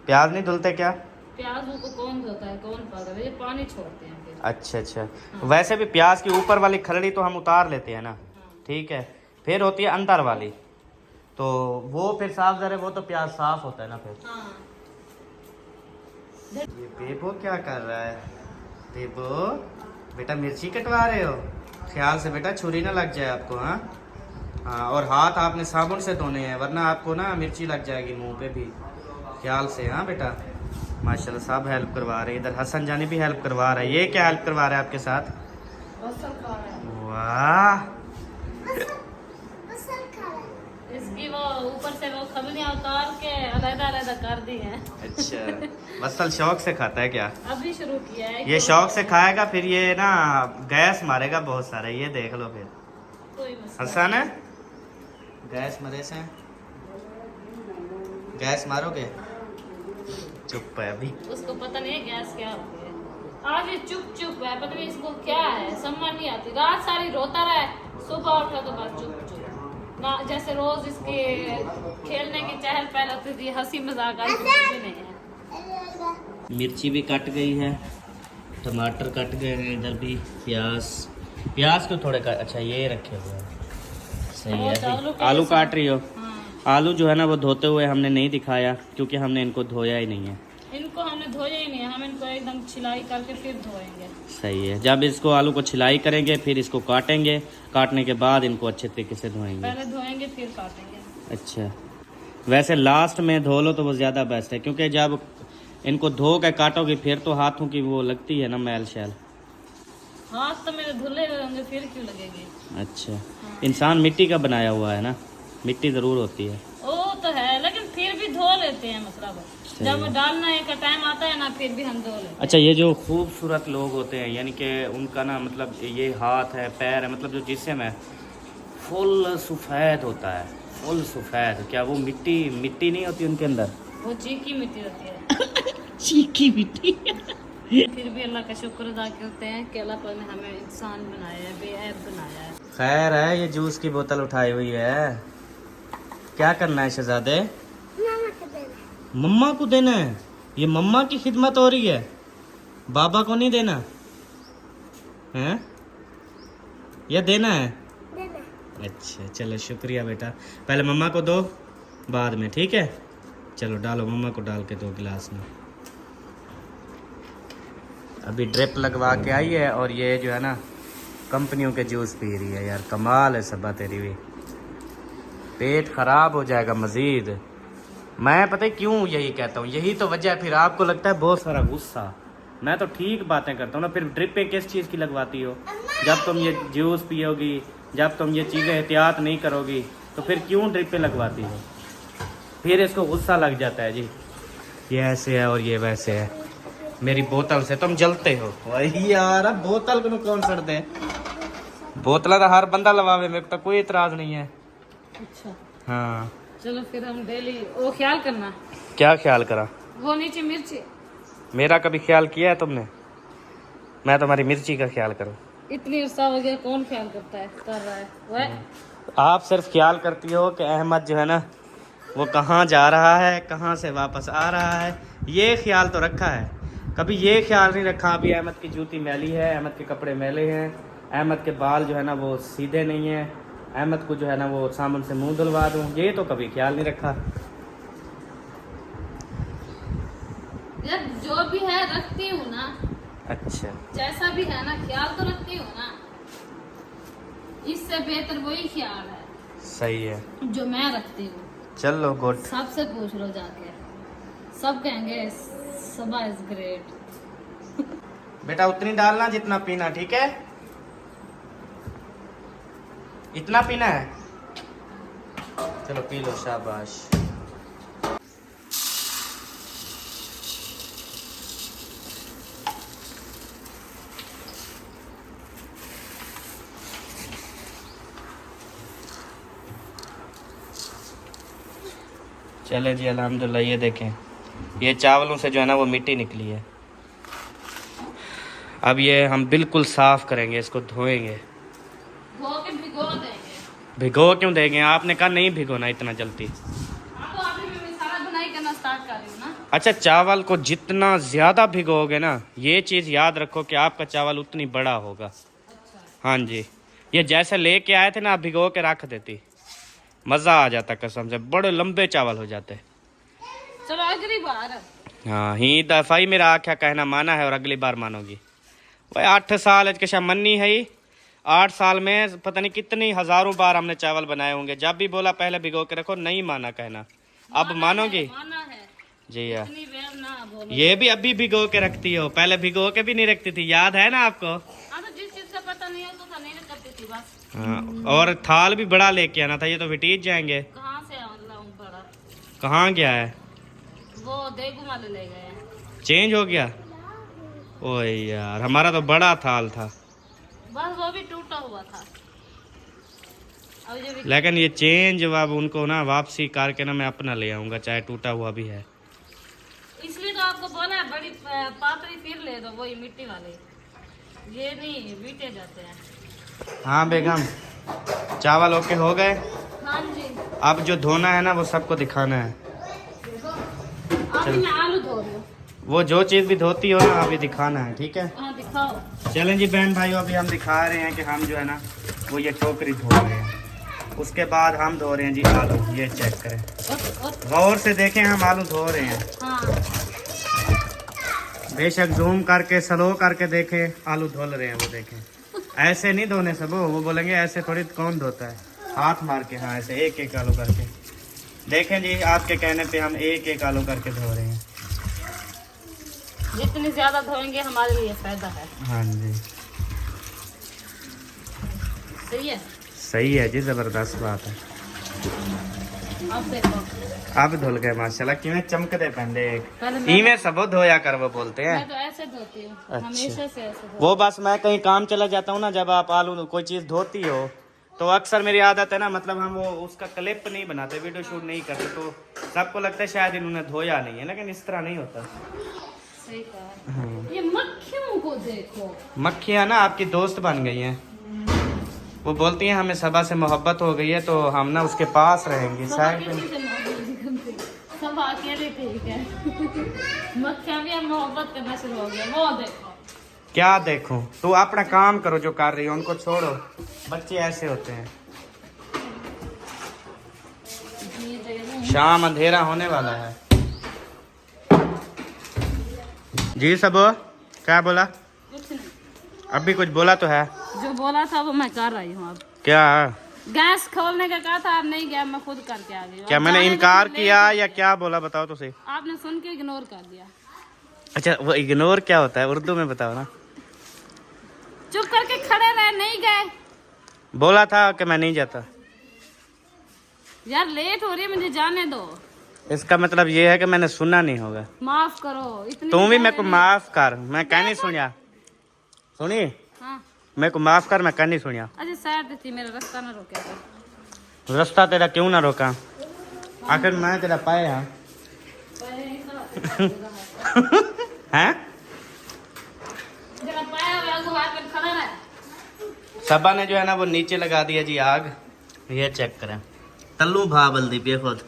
प्याज नहीं धुलते क्या? प्याज को कौन धोता है, कौन पाता है, ये पानी छोड़ते हैं फिर। अच्छा अच्छा, वैसे भी प्याज की ऊपर वाली खलड़ी तो हम उतार लेते हैं ना, ठीक है, फिर होती है अंदर वाली, तो वो फिर साफ जरे, वो तो प्याज साफ होता है ना फिर। हाँ। ये बेबो क्या कर रहा है? बेबो बेटा मिर्ची कटवा रहे हो? ख्याल से बेटा, छुरी ना लग जाए आपको। हाँ, हाँ, और हाथ आपने साबुन से धोने हैं, वरना आपको ना मिर्ची लग जाएगी मुंह पे भी। ख्याल से। हाँ बेटा, माशाल्लाह सब हेल्प करवा रहे हैं। इधर हसन जानी भी हेल्प करवा रहा है। ये क्या हेल्प करवा रहा है आपके साथ? वाह, इसकी वो ऊपर से वो खबरियाँ उतार के अलग-अलग कर दी हैं। अच्छा, बसल शौक से खाता है क्या? अभी शुरू किया है। ये शौक से खाएगा, फिर ये ना गैस मारेगा बहुत सारा, ये देख लो फिर। कोई मसला हसन है, गैस मरे से गैस मारोगे? चुप है अभी। उसको पता नहीं है गैस क्या होती है। आज ये चुप है, पता नहीं इसको क्या है, समझ नहीं आती। रात सारी रोता रहे, सुबह उठा तो बस चुप ना। जैसे रोज इसके खेलने की चहल पहल होती थी, हंसी मजाक आज भी नहीं है। मिर्ची भी कट गई है, टमाटर कट गए हैं, इधर भी प्याज को थोड़े अच्छा ये रखे हुए हैं। सही है। आलू काट रही हो? आलू जो है ना वो धोते हुए हमने नहीं दिखाया, क्योंकि हमने इनको धोया ही नहीं है। इनको हमने धोया ही नहीं है, हम इनको एकदम छिलाई करके फिर धोएंगे। सही है। जब इसको आलू को छिलाई करेंगे फिर इसको काटेंगे, काटने के बाद इनको अच्छे तरीके से धोएंगे। पहले धोएंगे फिर काटेंगे। अच्छा, वैसे लास्ट में धो लो तो वो ज़्यादा बेस्ट है, क्योंकि जब इनको धो के काटोगे फिर तो हाथों की वो लगती है ना मैल शैल। हाथ तो मेरे धुले हुए होंगे, फिर क्यों लगेगी? अच्छा, इंसान मिट्टी का बनाया हुआ है ना, मिट्टी ज़रूर होती है। वो तो है, लेकिन फिर भी धो लेते हैं। मतलब जब डालना का टाइम आता है ना, फिर भी हम धो लेते हैं। अच्छा, ये जो खूबसूरत लोग होते हैं, यानी कि उनका ना मतलब ये हाथ है, पैर है, मतलब जो जिस्म है फुल सफ़ेद होता है, फुल सफ़ेद। क्या वो मिट्टी नहीं होती उनके अंदर? वो चीकी मिट्टी होती है। चीकी मिट्टी। फिर भी अल्लाह का शुक्र अदा करते हैं कि अल्लाह पाक ने हमें इंसान बनाया है, बेऐब बनाया है। खैर है, ये जूस की बोतल उठाई हुई है। क्या करना है शहजादे? मम्मा को देना है। ये मम्मा की खिदमत हो रही है, बाबा को नहीं देना है? या देना है? अच्छा चलो, शुक्रिया बेटा। पहले मम्मा को दो, बाद में, ठीक है? चलो डालो, मम्मा को डाल के दो गिलास में। अभी ड्रिप लगवा के आई है और ये जो है ना कंपनियों के जूस पी रही है। यार कमाल है सबा तेरी भी, पेट खराब हो जाएगा मज़ीद। मैं पता है क्यों यही कहता हूँ, यही तो वजह है। फिर आपको लगता है बहुत सारा गुस्सा। मैं तो ठीक बातें करता हूँ ना, फिर ड्रिपें किस चीज़ की लगवाती हो? जब तुम ये जूस पियोगी, जब तुम ये चीज़ें एहतियात नहीं करोगी, तो फिर क्यों ड्रिपें लगवाती हो? फिर इसको गुस्सा लग जाता है जी, ये ऐसे है और ये वैसे है। मेरी बोतल से तुम जलते हो। वही यार, अब बोतल को कौन सड़ दे? बोतल तो हर बंदा लवावे, मेरे को तो कोई इतराज नहीं है। अच्छा हाँ चलो, फिर हम डेली वो ख्याल करना। क्या ख्याल करा? वो नीचे मिर्ची। मेरा कभी ख्याल किया है तुमने? मैं तुम्हारी मिर्ची का ख्याल करूँ? इतनी अरसा हो गया, कौन ख्याल करता है, कर रहा है वह? आप सिर्फ ख्याल करती हो कि अहमद जो है ना वो कहाँ जा रहा है, कहाँ से वापस आ रहा है, ये ख्याल तो रखा है। कभी ये ख्याल नहीं रखा अभी अहमद की जूती मैली है, अहमद के कपड़े मैले हैं, अहमद के बाल जो है ना वो सीधे नहीं हैं, अहमद को जो है ना वो साबुन से मुंह धुलवा दूँ, ये तो कभी ख्याल नहीं रखा। यार जो भी है रखती हूँ ना। अच्छा, जैसा भी है ना ख्याल तो रखती हूँ ना, इससे बेहतर वही ख्याल है। सही है जो मैं रखती हूँ। चलो गुड। सबसे पूछ लो जाके, सब कहेंगे सबा इज ग्रेट। बेटा उतनी डालना जितना पीना, ठीक है? इतना पीना है, चलो पी लो, शाबाश। चले जी, अल्हम्दुलिल्लाह। ये देखें, ये चावलों से जो है ना वो मिट्टी निकली है। अब ये हम बिल्कुल साफ करेंगे, इसको धोएंगे। धो के भिगो देंगे। भिगो क्यों देंगे? आपने कहा नहीं भिगोना इतना जल्दी। तो अभी मैं मसाला बनाई करना स्टार्ट कर रही हूँ ना। अच्छा, चावल को जितना ज़्यादा भिगोगे ना, ये चीज़ याद रखो कि आपका चावल उतनी बड़ा होगा। अच्छा। हाँ जी, ये जैसे लेके आए थे ना, आप भिगो के रख देती, मज़ा आ जाता कसम से, बड़े लंबे चावल हो जाते। चलो अगली बार। हाँ, ही दफ़ा ही मेरा आख्या कहना माना है और अगली बार मानोगी। भाई 8 साल के मननी है ही, 8 साल में पता नहीं कितनी हजारों बार हमने चावल बनाए होंगे। जब भी बोला पहले भिगो के रखो, नहीं माना कहना। अब मानोगी? माना है जी हाँ। इतनी बेर ना बोलो। ये भी अभी भिगो के रखती हो, पहले भिगो के भी नहीं रखती थी, याद है ना आपको? हाँ तो जिस चीज का पता नहीं होता था नहीं करती थी बस। हाँ, और थाल भी बड़ा लेके आना था, ये तो विटीज जाएंगे। कहाँ से मतलब बड़ा? कहाँ गया है? वो देगू वाले ले गए हैं। चेंज हो गया? ओए यार, हमारा तो बड़ा थाल था। बस वो भी टूटा हुआ था। अब ये भी लेकिन ये चेंज अब उनको ना वापसी करके ना मैं अपना ले आऊंगा, चाहे टूटा हुआ भी है। इसलिए तो आपको बोला है बड़ी पातली फिर ले दो, वही मिट्टी वाले। ये नहीं बीटे जाते हैं। हाँ बेगम, चावल ओके हो गए। हाँ जी। अब जो धोना है ना वो सबको दिखाना है। अभी मैं आलू धो रही हूँ। वो जो चीज़ भी धोती हो ना अभी दिखाना है, ठीक है? हाँ दिखाओ। चलें जी बहन भाइयों, अभी हम दिखा रहे हैं कि हम जो है ना वो ये टोकरी धो रहे हैं। उसके बाद हम धो रहे हैं जी आलू। ये चेक करें, गौर से देखें, हम आलू धो रहे हैं। हाँ। बेशक जूम करके स्लो करके देखें, आलू धुल रहे हैं वो देखें। ऐसे नहीं धोने सब, वो बोलेंगे ऐसे थोड़ी कौन धोता है, हाथ मार के। हाँ ऐसे एक एक आलू करके देखें जी, आपके कहने पे हम एक एक आलू करके धो रहे हैं। जितनी ज्यादा धोएंगे हमारे लिए फायदा है। हाँ जी सही है। सही है जी, जबरदस्त बात है। अब देखो अब धुल गए माशाल्लाह, किवें चमकदे पहले पहले मैं इवें सबो धोया कर वो बोलते हैं। मैं तो ऐसे धोती हूँ। अच्छा। हमेशा से ऐसे धोती वो बस मैं कहीं काम चला जाता हूँ ना, जब आप आलू कोई चीज़ धोती हो तो अक्सर मेरी आदत है ना, मतलब हम वो उसका क्लिप नहीं बनाते, वीडियो शूट नहीं करते, तो सबको लगता है शायद इन्होंने धोया नहीं है, लेकिन इस तरह नहीं होता। हूँ। सही कहा। ये मक्खियों को देखो। मक्खियाँ ना आपकी दोस्त बन गई हैं। वो बोलती हैं हमें सबा से मोहब्बत हो गई है तो हम ना उसके पास रहेंगे। सब शायद किसी से मोहब्बत नहीं करते। सब अकेले ठीक है। मक्खियाँ भी अब मोहब्बत करना शुरू हो गया। वो देखो। क्या देखूं, तू अपना काम करो जो कर रही हो, उनको छोड़ो। बच्चे ऐसे होते हैं। ये देखो। शाम अंधेरा होने वाला है जी। सब क्या बोला? कुछ नहीं, अभी कुछ बोला तो है? जो बोला था वो मैं कर रही हूँ। अब क्या? गैस खोलने का कहा था, अब नहीं गया, मैं खुद करके आ गई हूँ। क्या अब मैंने जाने इनकार दो, किया लेट- या क्या बोला, बताओ तो सही। आपने सुन के इग्नोर कर दिया। अच्छा, वो इग्नोर क्या होता है उर्दू में बताओ ना। चुप करके खड़े रहे, नहीं गए। बोला था कि मैं नहीं जाता। यार लेट हो रही है, मुझे जाने दो। इसका मतलब ये है कि मैंने सुना नहीं होगा। माफ करो। इतनी तुम भी ज्यादा मेरे को नहीं। माफ कर, मैं कह नहीं सुनिया। सुनी, हाँ। मेरे को माफ कर, मैं कह नहीं सुनिया। अच्छा साइड थी, मेरा रास्ता ना रोके तो। रास्ता तेरा क्यों ना रोका? आखिर मैं तेरा पाया हैं? जरा पाया हुआ आगू हाथ में खड़ा रहे। सबा ने जो है ना वो नीचे लगा दिया जी आग। ये चेक करें, तल्लू भा बल्दी पे खुद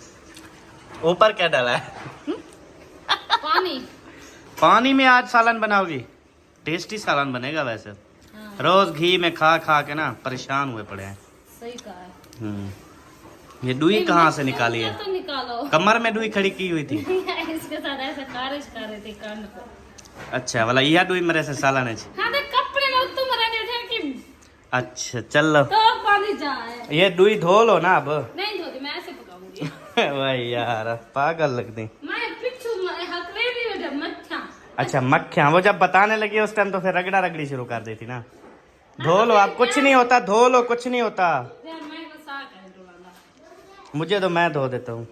ऊपर क्या डाला है? पानी। पानी में आज सालन बनाओगी? टेस्टी सालन बनेगा वैसे। हाँ। रोज घी में खा खा के ना परेशान हुए पड़े हैं। सही कहा है। ये डुई कहाँ से निकाली है? तो निकालो। कमर में डुई खड़ी की हुई थी। इसके साथ ऐसे खारिज कर रही थी कान को। अच्छा वाला यह डुई मेरे से सालन है। हाँ तो कपड़े में तुम रहने थे कि अच्छा चलो, तो पानी जाए। ये डुई धो लो ना अब। नहीं धोती, मैं ऐसे पकाऊंगी। भाई यार पागल लगती। मैं पिछू हकरेली हो जब मच्छा। अच्छा मक्खियाँ, वो जब बताने लगी उस टाइम तो फिर रगड़ा रगड़ी शुरू कर देती ना। धो लो आप, कुछ नहीं होता, धो लो, कुछ नहीं होता। यार मैं को साग है डोलाना। मुझे तो, मैं धो देता हूँ,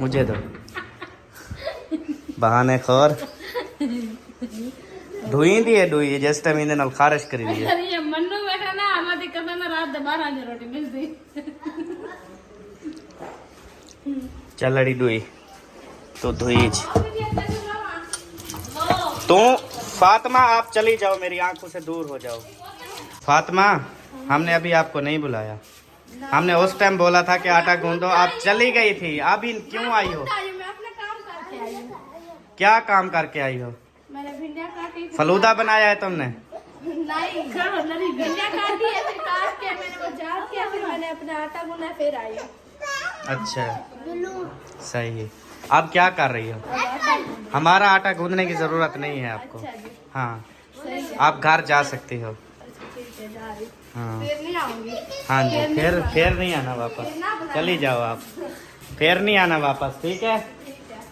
मुझे दो। बहाने खोर धुई दी है डुई जिस टाइम इन्हें नाल खारिश करी दी है। अरे ये मन्नू बैठा ना, हमारी कसम में रात 12 बजे रोटी मिलती। चल अड़ी डुई तो धुई। तो फातिमा आप चली जाओ, मेरी आंखों से दूर हो जाओ। फातिमा, हमने अभी आपको नहीं बुलाया। हमने उस टाइम बोला था कि आटा गूंदो, आप चली गई थी। अभी क्यों आई हो? मैं अपना काम करके आई हूँ। क्या काम करके आई हो? मैंने भिंडिया काटी थी। फलूदा बनाया है तुमने? नहीं, भिंडिया काटी है, फिर काट के मैंने वो जार किया, फिर मैंने अपना आटा गूंदा, फिर आई हूँ। अच्छा सही है। आप क्या कर रही हो? हमारा आटा गूंदने की जरूरत नहीं है आपको। हाँ, आप घर जा सकती हो। के जा रही, हाँ फिर नहीं आऊंगी। हाँ जी, फिर नहीं आना वापस, चली जाओ आप, फिर नहीं आना वापस, ठीक है।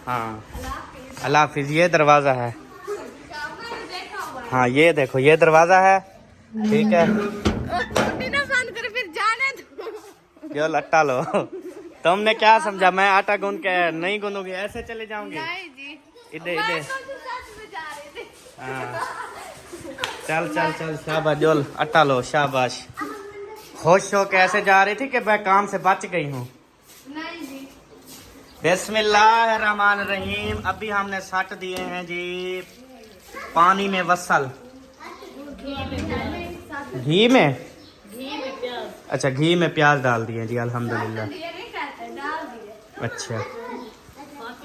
हाँ अल्लाह हाफिज। ये दरवाज़ा है, हाँ ये देखो ये दरवाज़ा है, ठीक है। बंद कर फिर जाने दो। जो लट्टा लो। तुमने क्या समझा मैं आटा गूंद के नहीं गूंदूंगी, ऐसे चले जाऊंगी? नहीं जी, इधर इधर, साथ में जा रहे थे। हाँ चल चल चल, शाबाश जोल, आटा लो, शाबाश। खुश हो कैसे जा रही थी कि मैं काम से बच गई हूँ? नहीं जी, बिस्मिल्लाहिर्रहमानिर्रहीम। अभी हमने सट दिए हैं जी पानी में वसल, घी में, प्याज। अच्छा घी में प्याज डाल दिए जी, अल्हम्दुलिल्लाह। ये नहीं कहते, डाल दिए। अच्छा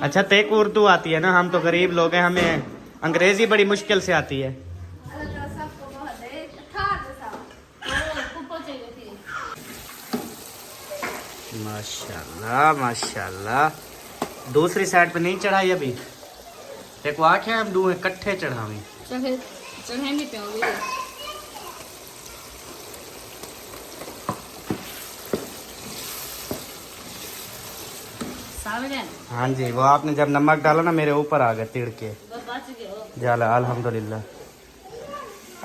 अच्छा, तेरे को उर्दू आती है ना, हम तो गरीब लोग हैं, हमें अंग्रेजी बड़ी मुश्किल से आती है। अल्लाह सबको बहुत है, खा दो सब। ऊपर चाहिए थी। माशाल्लाह माशाल्लाह। दूसरी साइड पे नहीं चढ़ाई अभी? देखो आखे हम दो इकट्ठे चढ़ावी। चढ़े भी पे सावधान, हाँ जी, वो आपने जब नमक डाला ना मेरे ऊपर आ गए तिड़ के, बच गए। जाला अल्हम्दुलिल्लाह।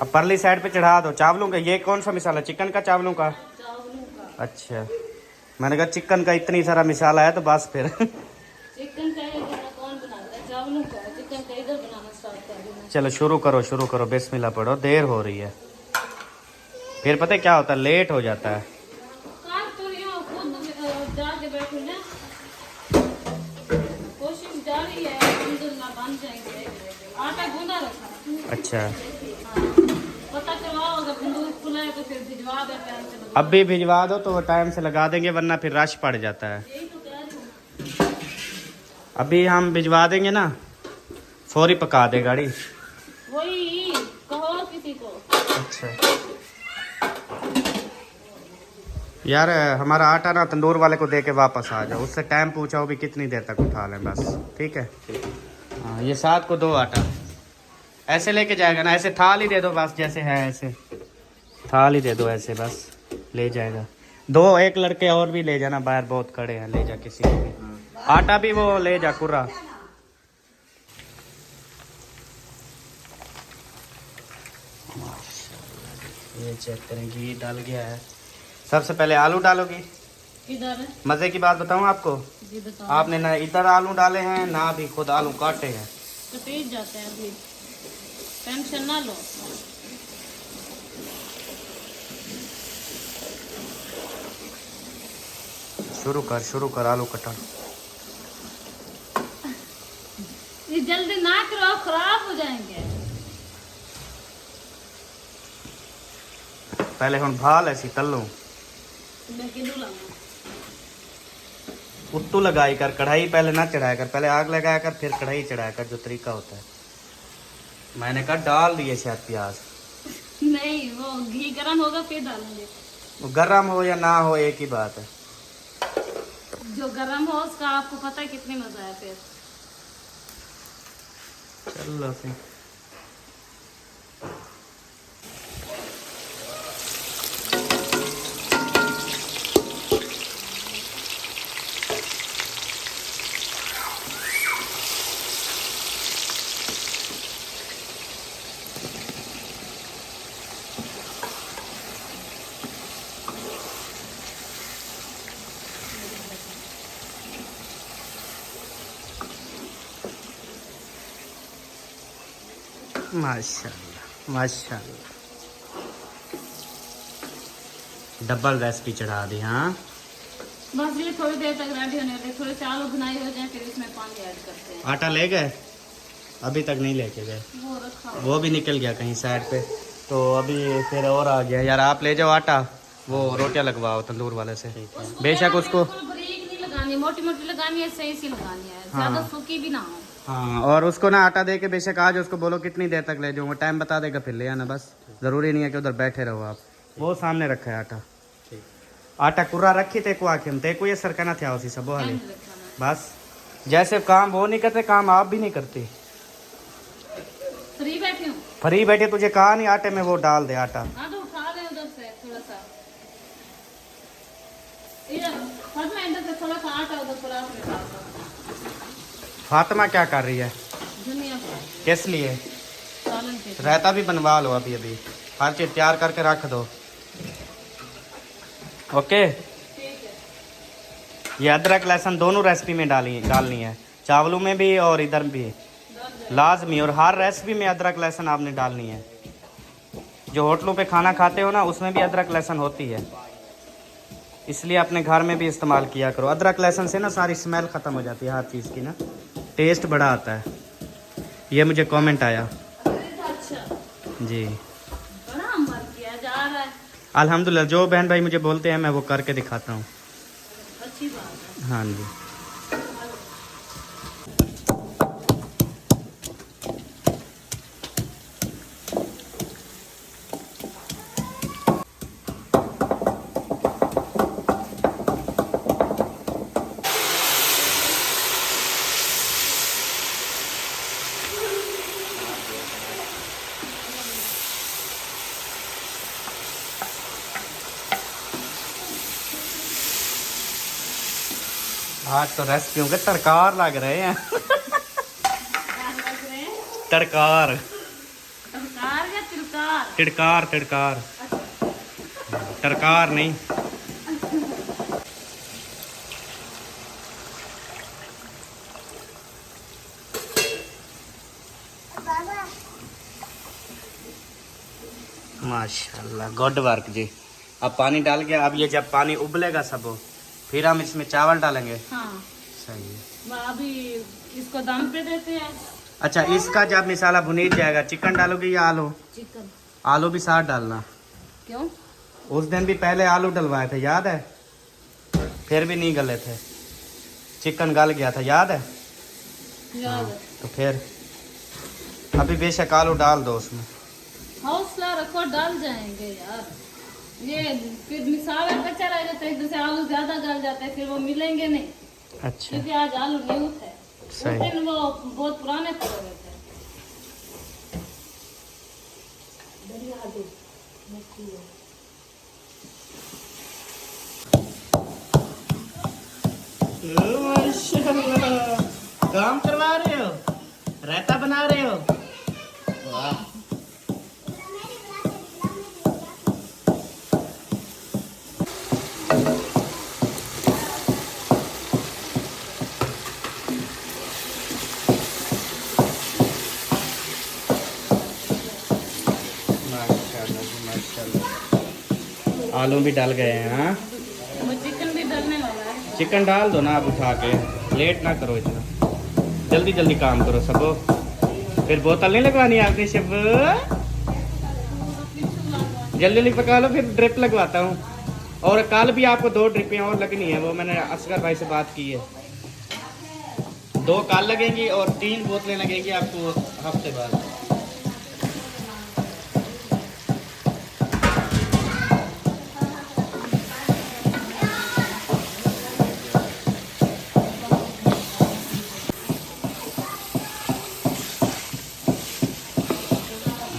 अब परली साइड पे चढ़ा दो चावलों का। ये कौन सा मिसाला, चिकन का चावलों का? चावलों का। अच्छा, मैंने कहा चिकन का इतनी सारा मिसाला है तो बस फिर। चिकन का ये खाना कौन बनाता है? चावलों का। चिकन का इधर बनाना स्टार्ट कर देना। चलो शुरू करो, बिस्मिल्लाह पढ़ो, देर हो रही है। फिर पता है क्या होता है, लेट हो जाता है। काट तो रही हो, खुद जाके बैठो ना, कोशिश जारी है, अल्हम्दुलिल्लाह बन जाएंगे। आटा गूंदा रखा। अच्छा, हाँ, पता चलाओ अगर बंदूक खुला है तो फिर भिजवा दे टाइम से। अब भी भिजवा दो तो टाइम से लगा देंगे, वरना फिर रश पड़ जाता है। यही तो कह रही हूँ। अभी हम भिजवा देंगे ना, फौरी पका दे गाड़ी। वही कहो किसी को। अच्छा यार, हमारा आटा ना तंदूर वाले को दे के वापस आ जाओ, उससे टाइम पूछा भी कितनी देर तक उठा लें बस, ठीक है। हाँ ये 7 को 2 आटा ऐसे लेके जाएगा ना, ऐसे थाल ही दे दो बस, जैसे है ऐसे थाल ही दे दो ऐसे बस, ले जाएगा। 2 एक लड़के और भी ले जाना, बाहर बहुत खड़े हैं, ले जा किसी को भी। आटा भी वो ले जा कुर्रा। ये चेक करें, घी डाल गया है। सबसे पहले आलू डालोगी? किधर है? मजे की बात बताऊं आपको, जी बताओ। आपने ना इधर आलू डाले हैं ना भी खुद आलू काटे हैं। तो पीस जाते हैं अभी, टेंशन ना लो। शुरू कर आलू कटा। ये जल्दी ना करो, खराब हो जाएंगे। पहले हम भाल ऐसी तल लूं, उत्तू लगाई कर, कढ़ाई पहले ना चढ़ाया कर, पहले आग लगाया कर फिर कढ़ाई चढ़ाया कर, जो तरीका होता है। मैंने कहा डाल दिए शायद प्याज। नहीं, वो घी गरम होगा फिर डालेंगे। वो गरम हो या ना हो एक ही बात है। जो गरम हो उसका आपको पता है कितनी मजा है फिर। चलो फिर माशाल्लाह माशाल्लाह, डबल रेसिपी चढ़ा दी। हाँ बस ये थोड़ी देर तक रेडी होने दे, थोड़े से आलू भुनाई हो जाए फिर इसमें पानी ऐड करते हैं। आटा ले गए? अभी तक नहीं लेके गए, वो रखा वो भी निकल गया कहीं साइड पे, तो अभी फिर और आ गया। यार आप ले जाओ आटा, वो रोटियां लगवाओ तंदूर वाले से। बेशक उसको बारीक नहीं लगानी, मोटी मोटी लगानी है, सही सी लगानी है, ज्यादा सूखी भी ना हो। हाँ, और उसको ना आटा दे के बेशक आज उसको बोलो कितनी देर तक ले जाऊँ, टाइम बता देगा फिर ले आना। बस ज़रूरी नहीं है कि उधर बैठे रहो आप, वो सामने रखा है आटा। आटा कुर्रा रखी ते को आखिम ते को ये सरकना था उसी सब हाले। बस जैसे काम वो नहीं करते, काम आप भी नहीं करते। फ्री बैठी हूँ। फ्री बैठे, तुझे कहा नहीं आटे में वो डाल दे आटा। हाँ तो उठा ले, फातिमा इधर से थोड़ा सा आटा उधर परात में डाल दो। फातिमा क्या कर रही है? धनिया का किस लिए? सालन के लिए। रायता भी बनवा लो अभी अभी, हर चीज तैयार करके रख दो। ओके। ठीक है। ये अदरक लहसुन दोनों रेसिपी में डालनी है, चावलों में भी और इधर भी लाजमी, और हर रेसिपी में अदरक लहसुन आपने डालनी है। जो होटलों पे खाना खाते हो ना उसमें भी अदरक लहसुन होती है, इसलिए अपने घर में भी इस्तेमाल किया करो। अदरक लहसुन से ना सारी स्मेल ख़त्म हो जाती है हर चीज़ की ना, टेस्ट बड़ा आता है। ये मुझे कमेंट आया अच्छा जी। बड़ा अमल किया जा रहा है। अल्हम्दुलिल्लाह, जो बहन भाई मुझे बोलते हैं मैं वो करके दिखाता हूँ। अच्छी बात है। हाँ जी। आज तो रेसिपियों के तरकार लग रहे हैं। तरकार तरकार या तिलकार? तिड़कार तिड़कार, तरकार नहीं। माशाल्लाह, गुड वर्क जी। अब पानी डाल के, अब ये जब पानी उबलेगा सब, फिर हम इसमें चावल डालेंगे। हाँ सही है। अभी इसको दम पे देते हैं। अच्छा, इसका जब मसाला भुनीत जाएगा, चिकन डालोगे या आलू? चिकन। आलू भी साथ डालना। क्यों? उस दिन भी पहले आलू डलवाए थे, याद है? फिर भी नहीं गले थे, चिकन गल गया था, याद है? याद है। तो फिर अभी बेशक आलू डाल दो उसमें। हौसला रखो, डाल जाएंगे यार। ये फिर मिसाल कच्चा रह जाता है, इधर से आलू ज्यादा गल जाते हैं, फिर वो मिलेंगे नहीं। अच्छा क्योंकि आज आलू न्यू थे, उस सही। दिन वो बहुत पुराने पड़े हुए थे। काम करवा रहे हो, रायता बना रहे हो? वाह। माशाल्लाह जी माशाल्लाह, आलू भी डाल गए हैं। हाँ, वो चिकन भी डलने वाला है। चिकन डाल दो ना आप उठा के, लेट ना करो इतना, जल्दी जल्दी काम करो सबो। फिर बोतल नहीं लगवानी है आपने शिव? जल्दी जल्दी पका लो, फिर ड्रिप लगवाता हूँ। और कल भी आपको 2 ड्रिपें और लगनी है, वो मैंने असगर भाई से बात की है। 2 कल लगेंगी और 3 बोतलें लगेंगी आपको हफ्ते बाद।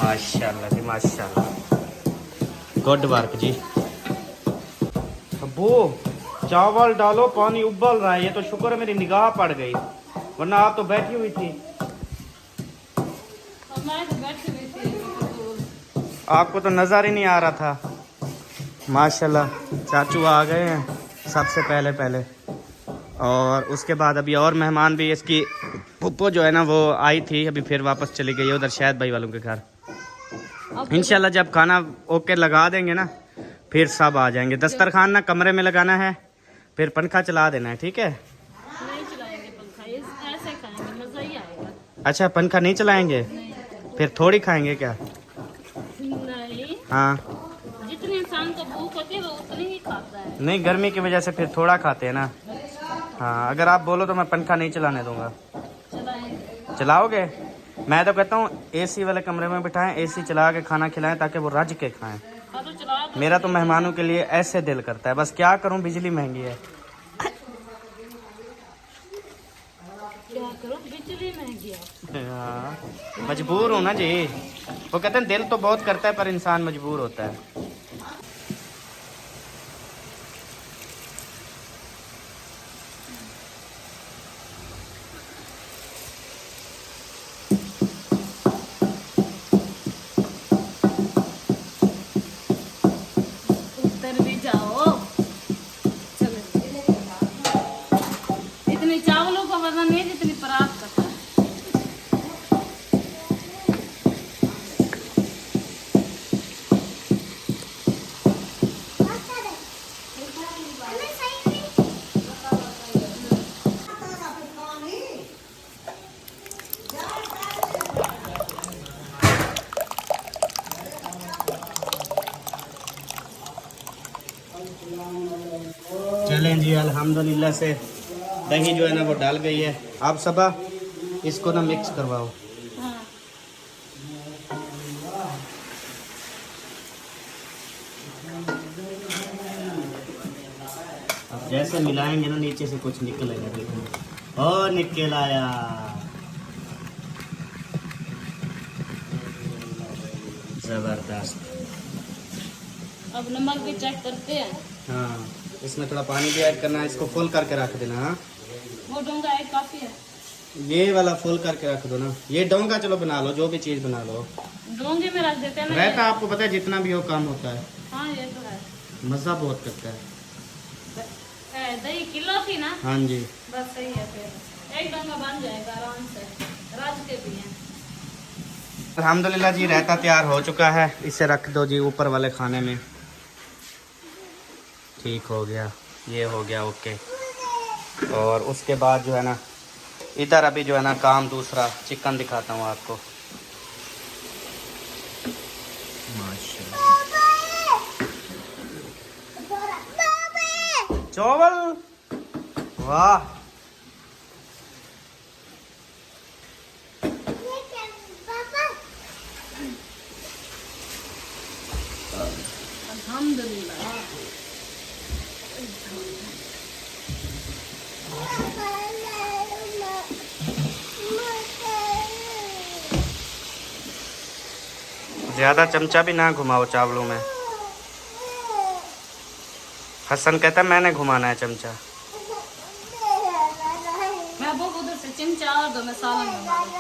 माशाल्लाह जी माशाल्लाह, गुड वर्क जी। अब्बू चावल डालो, पानी उबल रहा है। ये तो शुक्र है मेरी निगाह पड़ गई, वरना आप तो बैठी हुई थी। और मैं तो बैठी हुई थी। आपको तो नज़र ही नहीं आ रहा था। माशाल्लाह, चाचू आ गए हैं सबसे पहले। और उसके बाद अभी और मेहमान भी, इसकी पुप्पो जो है ना वो आई थी, अभी फिर वापस चली गई है उधर शायद भाई वालों के घर। इंशाल्लाह जब खाना ओके लगा देंगे ना, फिर सब आ जाएंगे। दस्तरखान ना कमरे में लगाना है, फिर पंखा चला देना है, ठीक है? नहीं चलाएंगे पंखा, ऐसे खाएंगे, मजा ही आएगा। अच्छा, पंखा नहीं चलाएंगे? नहीं फिर थोड़ी खाएंगे क्या? नहीं, हाँ, जितने इंसान को भूख होती है वो उतनी ही खाता है। नहीं, गर्मी की वजह से फिर थोड़ा खाते हैं ना। हाँ, अगर आप बोलो तो मैं पंखा नहीं चलाने दूंगा। चलाएंगे। चलाओगे? मैं तो कहता हूँ एसी वाले कमरे में बिठाएं, एसी चला के खाना खिलाएं ताकि वो रज के खाएं। हाँ तो चलाओ। मेरा तो मेहमानों के लिए ऐसे दिल करता है, बस क्या करूँ, बिजली महंगी है। क्या करो, बिजली महंगी है। हाँ, मजबूर हूँ ना जी। वो कहते हैं दिल तो बहुत करता है पर इंसान मजबूर होता है। हैं जी अल्हम्दुलिल्लाह से दही जो है ना वो डाल गई है। आप सबा इसको ना मिक्स करवाओ। हाँ। अब जैसे मिलाएंगे ना नीचे से कुछ निकलेगा। देखो ओ निकल आया। जबरदस्त। अब नमक भी चेक करते हैं। हाँ इसमें थोड़ा पानी भी ऐड करना है। इसको फुल करके रख देना। हाँ वो डोंगा एक काफी है। ये वाला फुल करके रख दो ना। ये डोंगा चलो बना लो, जो भी चीज़ बना लो। डोंगे में रख देते हैं ना। रहता आपको पता है जितना भी हो काम होता है। हाँ ये तो है। मज़ा बहुत करता है। दही किलो थी ना। हाँ जी बस सही है, फिर एक डोंगा बन जाएगा आराम से। राज के भी हैं। अल्हम्दुलिल्लाह जी रायता तैयार हो चुका है। इसे रख दो जी ऊपर वाले खाने में। ठीक हो गया, ये हो गया ओके। और उसके बाद जो है ना इधर अभी जो है ना काम दूसरा चिकन दिखाता हूँ आपको। माशाल्लाह चावल वाह। अल्हम्दुलिल्लाह। ज़्यादा चमचा भी ना घुमाओ चावलों में। हसन कहता है मैंने घुमाना है चमचा। मैं वो उधर से चिमचा और दो, मैं सालन में मारूं।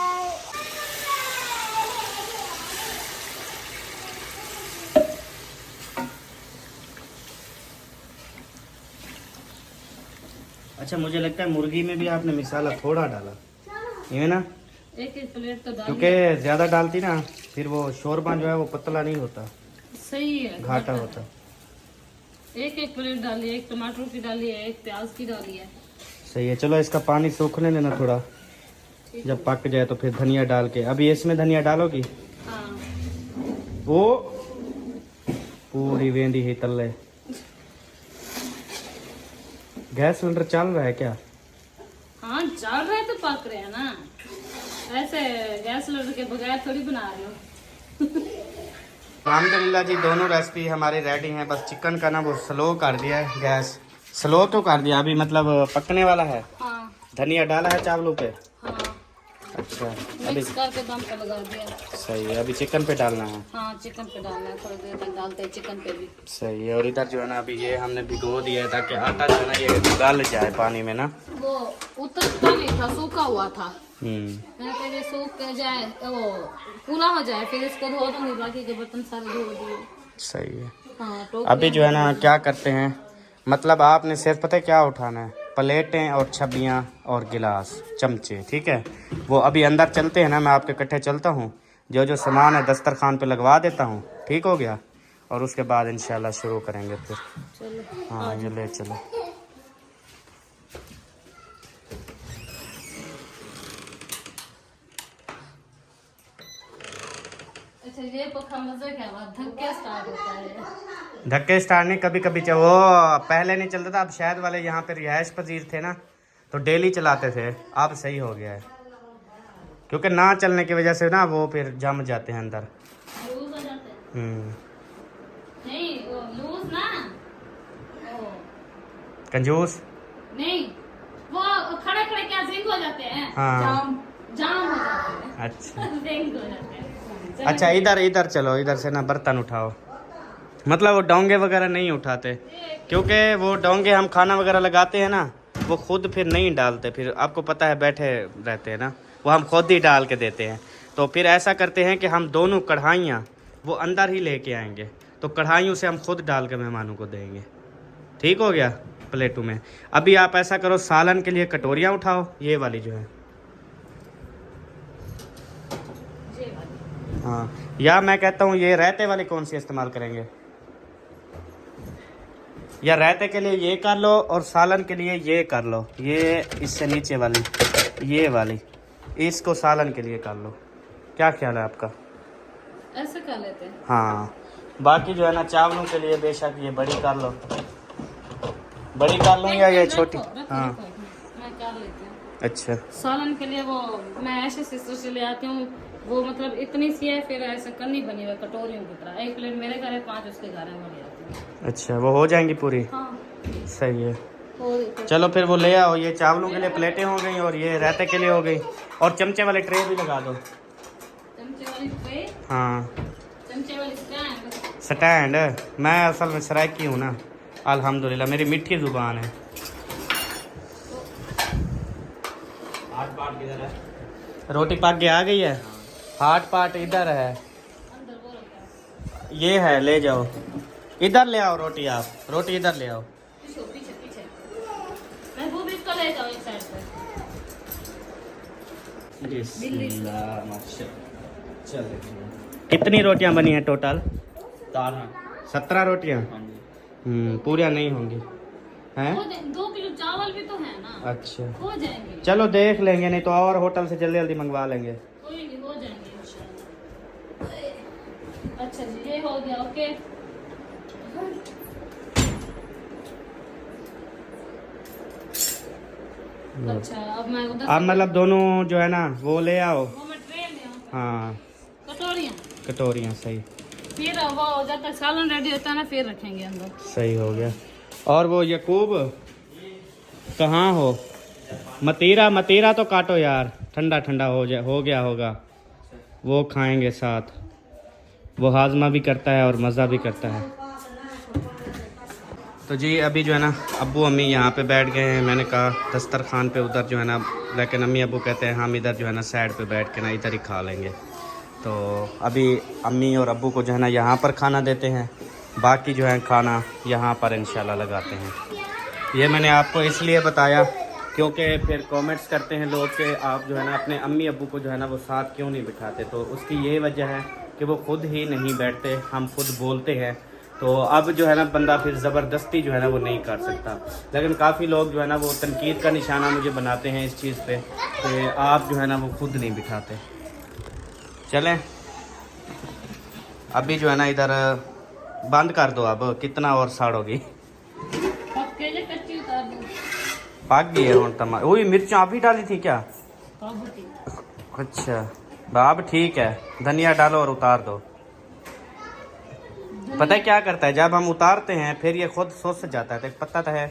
अच्छा मुझे लगता है मुर्गी में भी आपने मसाला थोड़ा डाला ये ना, एक एक प्लेट तो डाल। क्योंकि ज़्यादा डालती ना फिर वो शोरबा जो है वो पतला नहीं होता, सही है, घाटा होता। एक एक प्लेट डाली है, एक टमाटर की डाली है, एक प्याज की डाली है। सही है। चलो इसका पानी सूखने देना थोड़ा, जब पक जाए तो फिर धनिया डाल के। अभी इसमें धनिया डालोगी? हाँ। वो पूरी वेंदी ही तल्ले। गैस सिलेंडर चल रहा है क्या? हाँ चल रहे तो पक रहे हैं ना, ऐसे गैस सिलेंडर के बगैर थोड़ी बना रहे हो। अल्हम्दुलिल्लाह जी दोनों रेसिपी हमारी रेडी हैं। बस चिकन का ना वो स्लो कर दिया है, गैस स्लो तो कर दिया, अभी मतलब पकने वाला है। हाँ धनिया डाला है चावलों पे। हाँ। अच्छा अभी मिक्स करके दम पे लगा दिया। सही है। अभी चिकन पे डालना है। हाँ चिकन पे डालना है, थोड़ी देर तक डालते हैं चिकन पे भी। सही है। और इधर जो है ना अभी ये हमने भिगो दिया है ताकि आटा जो है ना ये गल जाए पानी में ना। वो उतरता नहीं था, सूखा हुआ था। हम्म। पहले सूख के जाए वो पूरा हो जाए फिर इसको धो दूंगी, बाकी के बर्तन सारे धो दिए। सही है। हाँ तो अभी जो है ना क्या करते हैं, मतलब आपने सिर्फ पता है क्या उठाना है, प्लेटें और छबियाँ और गिलास चमचे, ठीक है। वो अभी अंदर चलते हैं ना, मैं आपके इकट्ठे चलता हूँ, जो जो सामान है दस्तरखान पे लगवा देता हूँ, ठीक हो गया। और उसके बाद इंशाल्लाह शुरू करेंगे फिर। चलो हाँ ये ले चलो। अच्छा ये पखा मजे क्या बात, धक्के स्टार्ट होता है। धक्के स्टार्ट नहीं, कभी कभी वो पहले नहीं चलता था। अब शायद वाले यहाँ पे रिहाइश पजीर थे ना तो डेली चलाते थे, अब सही हो गया है। क्योंकि ना चलने की वजह से ना वो फिर जम जाते हैं अंदर। लूज हो जाते हैं। नहीं वो लूज ना, ओ कंजूस नहीं, वो खड़े खड़े क्या जिंक हो जाते हैं। हाँ। जाम हो जाते हैं। अच्छा जिंक हो जाते हैं। अच्छा इधर इधर चलो, इधर से ना बर्तन उठाओ। मतलब वो डोंगे वगैरह नहीं उठाते, क्योंकि वो डोंगे हम खाना वगैरह लगाते हैं ना, वो खुद फिर नहीं डालते। फिर आपको पता है बैठे रहते हैं ना, वो हम खुद ही डाल के देते हैं। तो फिर ऐसा करते हैं कि हम दोनों कढ़ाइयाँ वो अंदर ही लेके आएंगे, तो कढ़ाइयों से हम खुद डाल के मेहमानों को देंगे। ठीक हो गया प्लेटों में। अभी आप ऐसा करो, सालन के लिए कटोरियाँ उठाओ, ये वाली जो है। हाँ, या मैं कहता हूँ ये रायते वाली कौन सी इस्तेमाल करेंगे, या रायते के लिए ये कर लो और सालन के लिए ये कर लो, ये इससे नीचे वाली, ये वाली, इसको सालन के लिए कर लो। क्या ख्याल है आपका? ऐसे कर लेते हैं। हाँ, बाकी जो है ना चावलों के लिए बेशक ये बड़ी कर लो। बड़ी कर लूँ या ये छोटी? रखो, हाँ रखो, मैं कर लेती हूँ। अच्छा सालन के लिए वो मैं ऐसे सिस्टर से ले आती हूँ, वो मतलब इतनी सी है, फिर ऐसे करनी बनी हुई कटोरियों की तरह। 1 प्लेट मेरे घर है, 5 उसके घर है, मैं ले आती हूँ। अच्छा, वो हो जाएंगी पूरी? हाँ सही है। तो चलो फिर वो ले आओ। ये चावलों के लिए प्लेटें हो गई और ये रायते के लिए हो गई, और चमचे वाले ट्रे भी लगा दो। चमचे वाली ट्रे, हाँ चमचे वाली स्टैंड। स्टैंड, मैं असल में सराइकी हूँ ना, अल्हम्दुलिल्लाह मेरी मीठी ज़ुबान है। रोटी पक के आ गई है, हाट पाट इधर है, अंदर वो रखा है। ये है, ले जाओ इधर ले आओ रोटी, आप रोटी इधर ले आओ। पीछे पीछे पीछे, मैं वो भी इसको ले जाऊँ एक साइड पे। कितनी रोटियां बनी हैं टोटल? 17 रोटियां। पूरा नहीं होंगी हैं? 2 किलो चावल भी तो है ना, अच्छा हो जाएंगे। चलो देख लेंगे, नहीं तो और होटल से जल्दी जल्दी मंगवा लेंगे। कोई नहीं, हो जाएंगे इंशाल्लाह। अच्छा जी, ये हो गया। ओके, अच्छा अब मैं उधर आप मतलब दोनों जो है ना वो ले आओ। वो मैं ट्रे ले आऊँ, हाँ कटोरियाँ, कटोरियाँ, सही फिर वो जब तक सालन रेडी होता है ना, फिर रखेंगे अंदर। सही हो गया। और वो यकूब कहाँ हो? मतीरा तो काटो यार, ठंडा ठंडा हो गया होगा, वो खाएंगे साथ, वो हाजमा भी करता है और मज़ा भी करता है। तो जी अभी जो है ना अब्बू अम्मी यहाँ पे बैठ गए हैं। मैंने कहा दस्तरखान पे उधर जो है ना, लेकिन अम्मी अब्बू कहते हैं हम इधर जो है ना साइड पे बैठ के ना इधर ही खा लेंगे। तो अभी अम्मी और अब्बू को जो है ना यहाँ पर खाना देते हैं, बाकी जो है खाना यहाँ पर इंशाल्लाह लगाते हैं। ये मैंने आपको इसलिए बताया क्योंकि फिर कमेंट्स करते हैं लोग कि आप जो है ना अपने अम्मी अब्बू को जो है ना वो साथ क्यों नहीं बिठाते। तो उसकी ये वजह है कि वो खुद ही नहीं बैठते, हम खुद बोलते हैं। तो अब जो है ना बंदा फिर ज़बरदस्ती जो है ना वो नहीं कर सकता। लेकिन काफ़ी लोग जो है ना वो तनकीद का निशाना मुझे बनाते हैं इस चीज़ पे कि आप जो है ना वो खुद नहीं बिठाते। चलें अभी जो है ना इधर बंद कर दो, अब कितना और साड़ोगी? पक्के जे कच्ची उतार दो। पक गई है हूँ टमाटर। वही मिर्च आप ही डाली थी क्या? काबूती। अच्छा अब ठीक है, धनिया डालो और उतार दो। पता है क्या करता है, जब हम उतारते हैं फिर ये खुद सोच जाता है, पता तो है।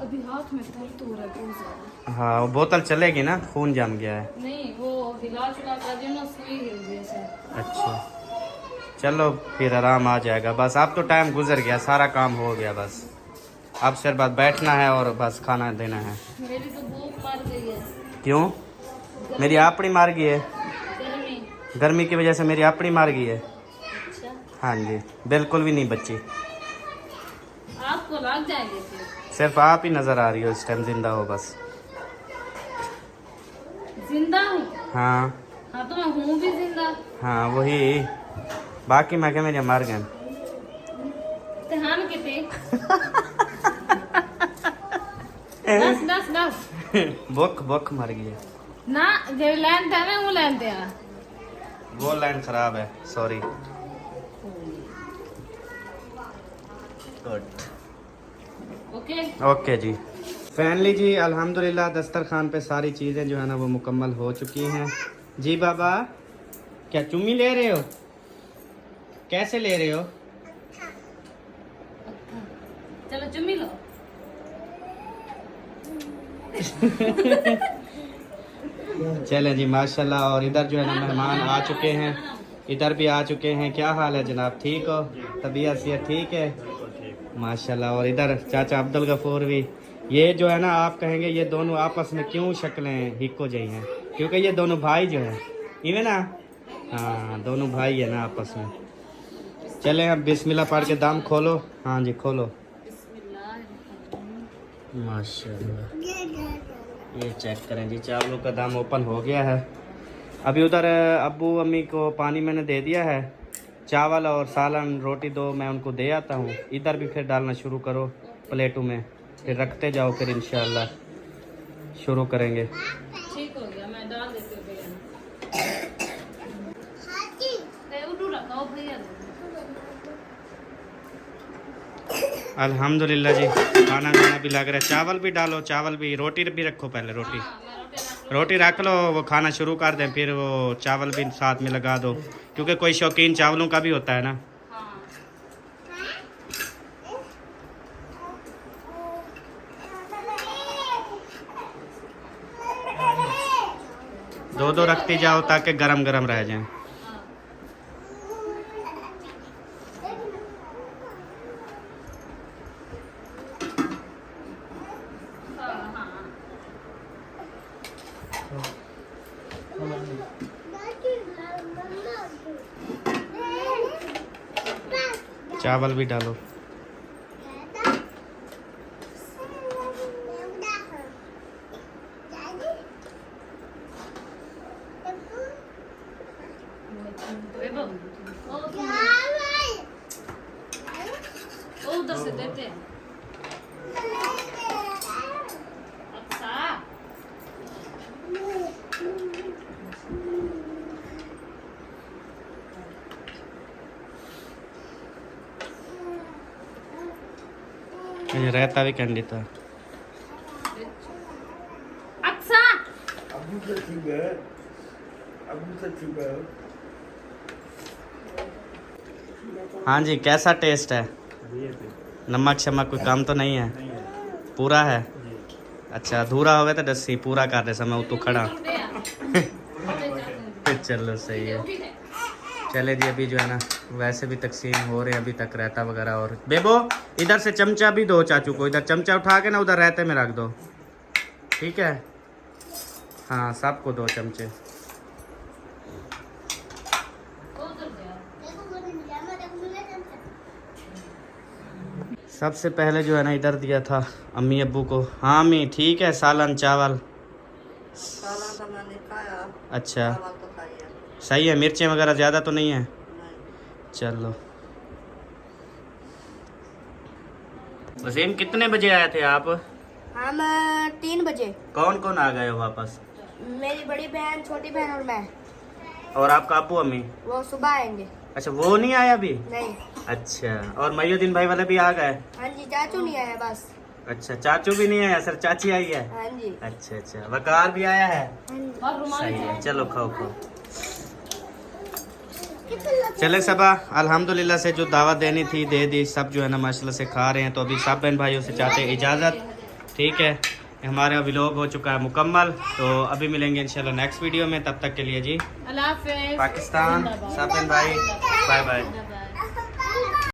अभी हाथ में दर्द हो रहा है बहुत ज्यादा। हाँ वो बोतल चलेगी ना, खून जम गया है। नहीं, वो हिला चुला कर दिया ना, सुई हिल गई से। अच्छा चलो फिर आराम आ जाएगा। बस अब तो टाइम गुजर गया, सारा काम हो गया, बस अब सिर्फ बस बैठना है और बस खाना देना है। मेरी तो भूख मर गई है। क्यों? मेरी आपड़ी मार गई है, गर्मी। गर्मी की वजह से मेरी आपड़ी मार गई है। अच्छा, हाँ जी, बिल्कुल भी नहीं बच्ची, आपको लग जाएंगे फिर। सिर्फ आप ही नज़र आ रही हो इस टाइम, जिंदा हो बस। जिंदा हूँ? हाँ हाँ तो मैं हूँ भी जिंदा। हाँ वही, बाकी मैं क्या मेरे मर गए। तहान किते 10 बुख मर गई है ना, जे लाइन था ना वो लाइन था। वो लाइन खराब है, सॉरी। गुड, ओके ओके जी। फाइनली जी अल्हम्दुलिल्लाह दस्तरखान पे सारी चीज़ें जो है ना वो मुकम्मल हो चुकी हैं। जी बाबा क्या चुम्मी ले रहे हो? कैसे ले रहे हो? चलो चुम्मी लो। चलें जी माशाल्लाह। और इधर जो है ना मेहमान आ चुके हैं, इधर भी आ चुके हैं। क्या हाल है जनाब, ठीक हो? तबीयत सेहत ठीक है माशाल्लाह। और इधर चाचा अब्दुल गफूर भी। ये जो है ना आप कहेंगे ये दोनों आपस में क्यों शक्लें हिक्को जई हैं, क्योंकि ये दोनों भाई जो है इवे ना, हाँ दोनों भाई है ना आपस में। चलें अब बिस्मिल्लाह पढ़ के दाम खोलो। हाँ जी खोलो। माशाल्लाह ये चेक करें जी, चावलों का दाम ओपन हो गया है। अभी उधर अब्बू अम्मी को पानी मैंने दे दिया है, चावल और सालन रोटी दो मैं उनको दे आता हूँ। इधर भी फिर डालना शुरू करो प्लेटों में, फिर रखते जाओ, फिर इंशाल्लाह शुरू करेंगे। ठीक हो गया, मैं डाल देती हूँ बिरयानी। उठू रखाओ भैया। अल्हम्दुलिल्लाह जी खाना खाना भी लग रहा है। चावल भी डालो, चावल भी, रोटी भी रखो पहले, रोटी रोटी रख लो, वो खाना शुरू कर दें, फिर वो चावल भी साथ में लगा दो, क्योंकि कोई शौकीन चावलों का भी होता है ना। हाँ। दो दो रखती जाओ ताकि गरम गरम रह जाएं। चावल भी डालो। वो उधर से देते हैं। अच्छा ये रहता भी कैंडी था। अच्छा हाँ जी, कैसा टेस्ट है? नमक शमक कोई कम तो नहीं है? पूरा है? अच्छा, अधूरा होवे तो दसी पूरा कर दे समय तू खड़ा। चलो सही है। चले जी, अभी जो है ना वैसे भी तकसीम हो रहे, अभी तक रहता वगैरह। और बेबो इधर से चमचा भी दो चाचू को, इधर चमचा उठा के ना उधर रहते में रख दो, ठीक है? हाँ, सबको दो चमचे। सबसे पहले जो है ना इधर दिया था अम्मी अब्बू को। हाँ अम्मी, ठीक है, सालन चावल। अच्छा सही है, मिर्चें वगैरह ज़्यादा तो नहीं है? चलो। वसीम, कितने बजे आए थे आप? हम 3 बजे। कौन कौन आ गए हो वापस? मेरी बड़ी बहन, छोटी बहन और मैं। और आपका अब्बू अम्मी? वो सुबह आएंगे। अच्छा, वो नहीं आया अभी? नहीं। अच्छा, और मयुद्दीन भाई वाले भी आ गए? हाँ जी, चाचू नहीं आया बस। अच्छा, चाचू भी नहीं आया, सर चाची आई है? हाँ जी। अच्छा अच्छा, वकार भी आया है? और रुमाल सही है, चलो खाओ खाओ। चले सबा, अल्हम्दुलिल्लाह से जो दावत देनी थी दे दी, सब जो है ना माशाल्लाह से खा रहे हैं। तो अभी सब बहन भाइयों से चाहते हैं इजाज़त, ठीक है? हमारा व्लॉग हो चुका है मुकम्मल, तो अभी मिलेंगे इंशाल्लाह नेक्स्ट वीडियो में। तब तक के लिए जी अल्लाह हाफ़िज़। पाकिस्तान, सब बहन भाई, बाय बाय।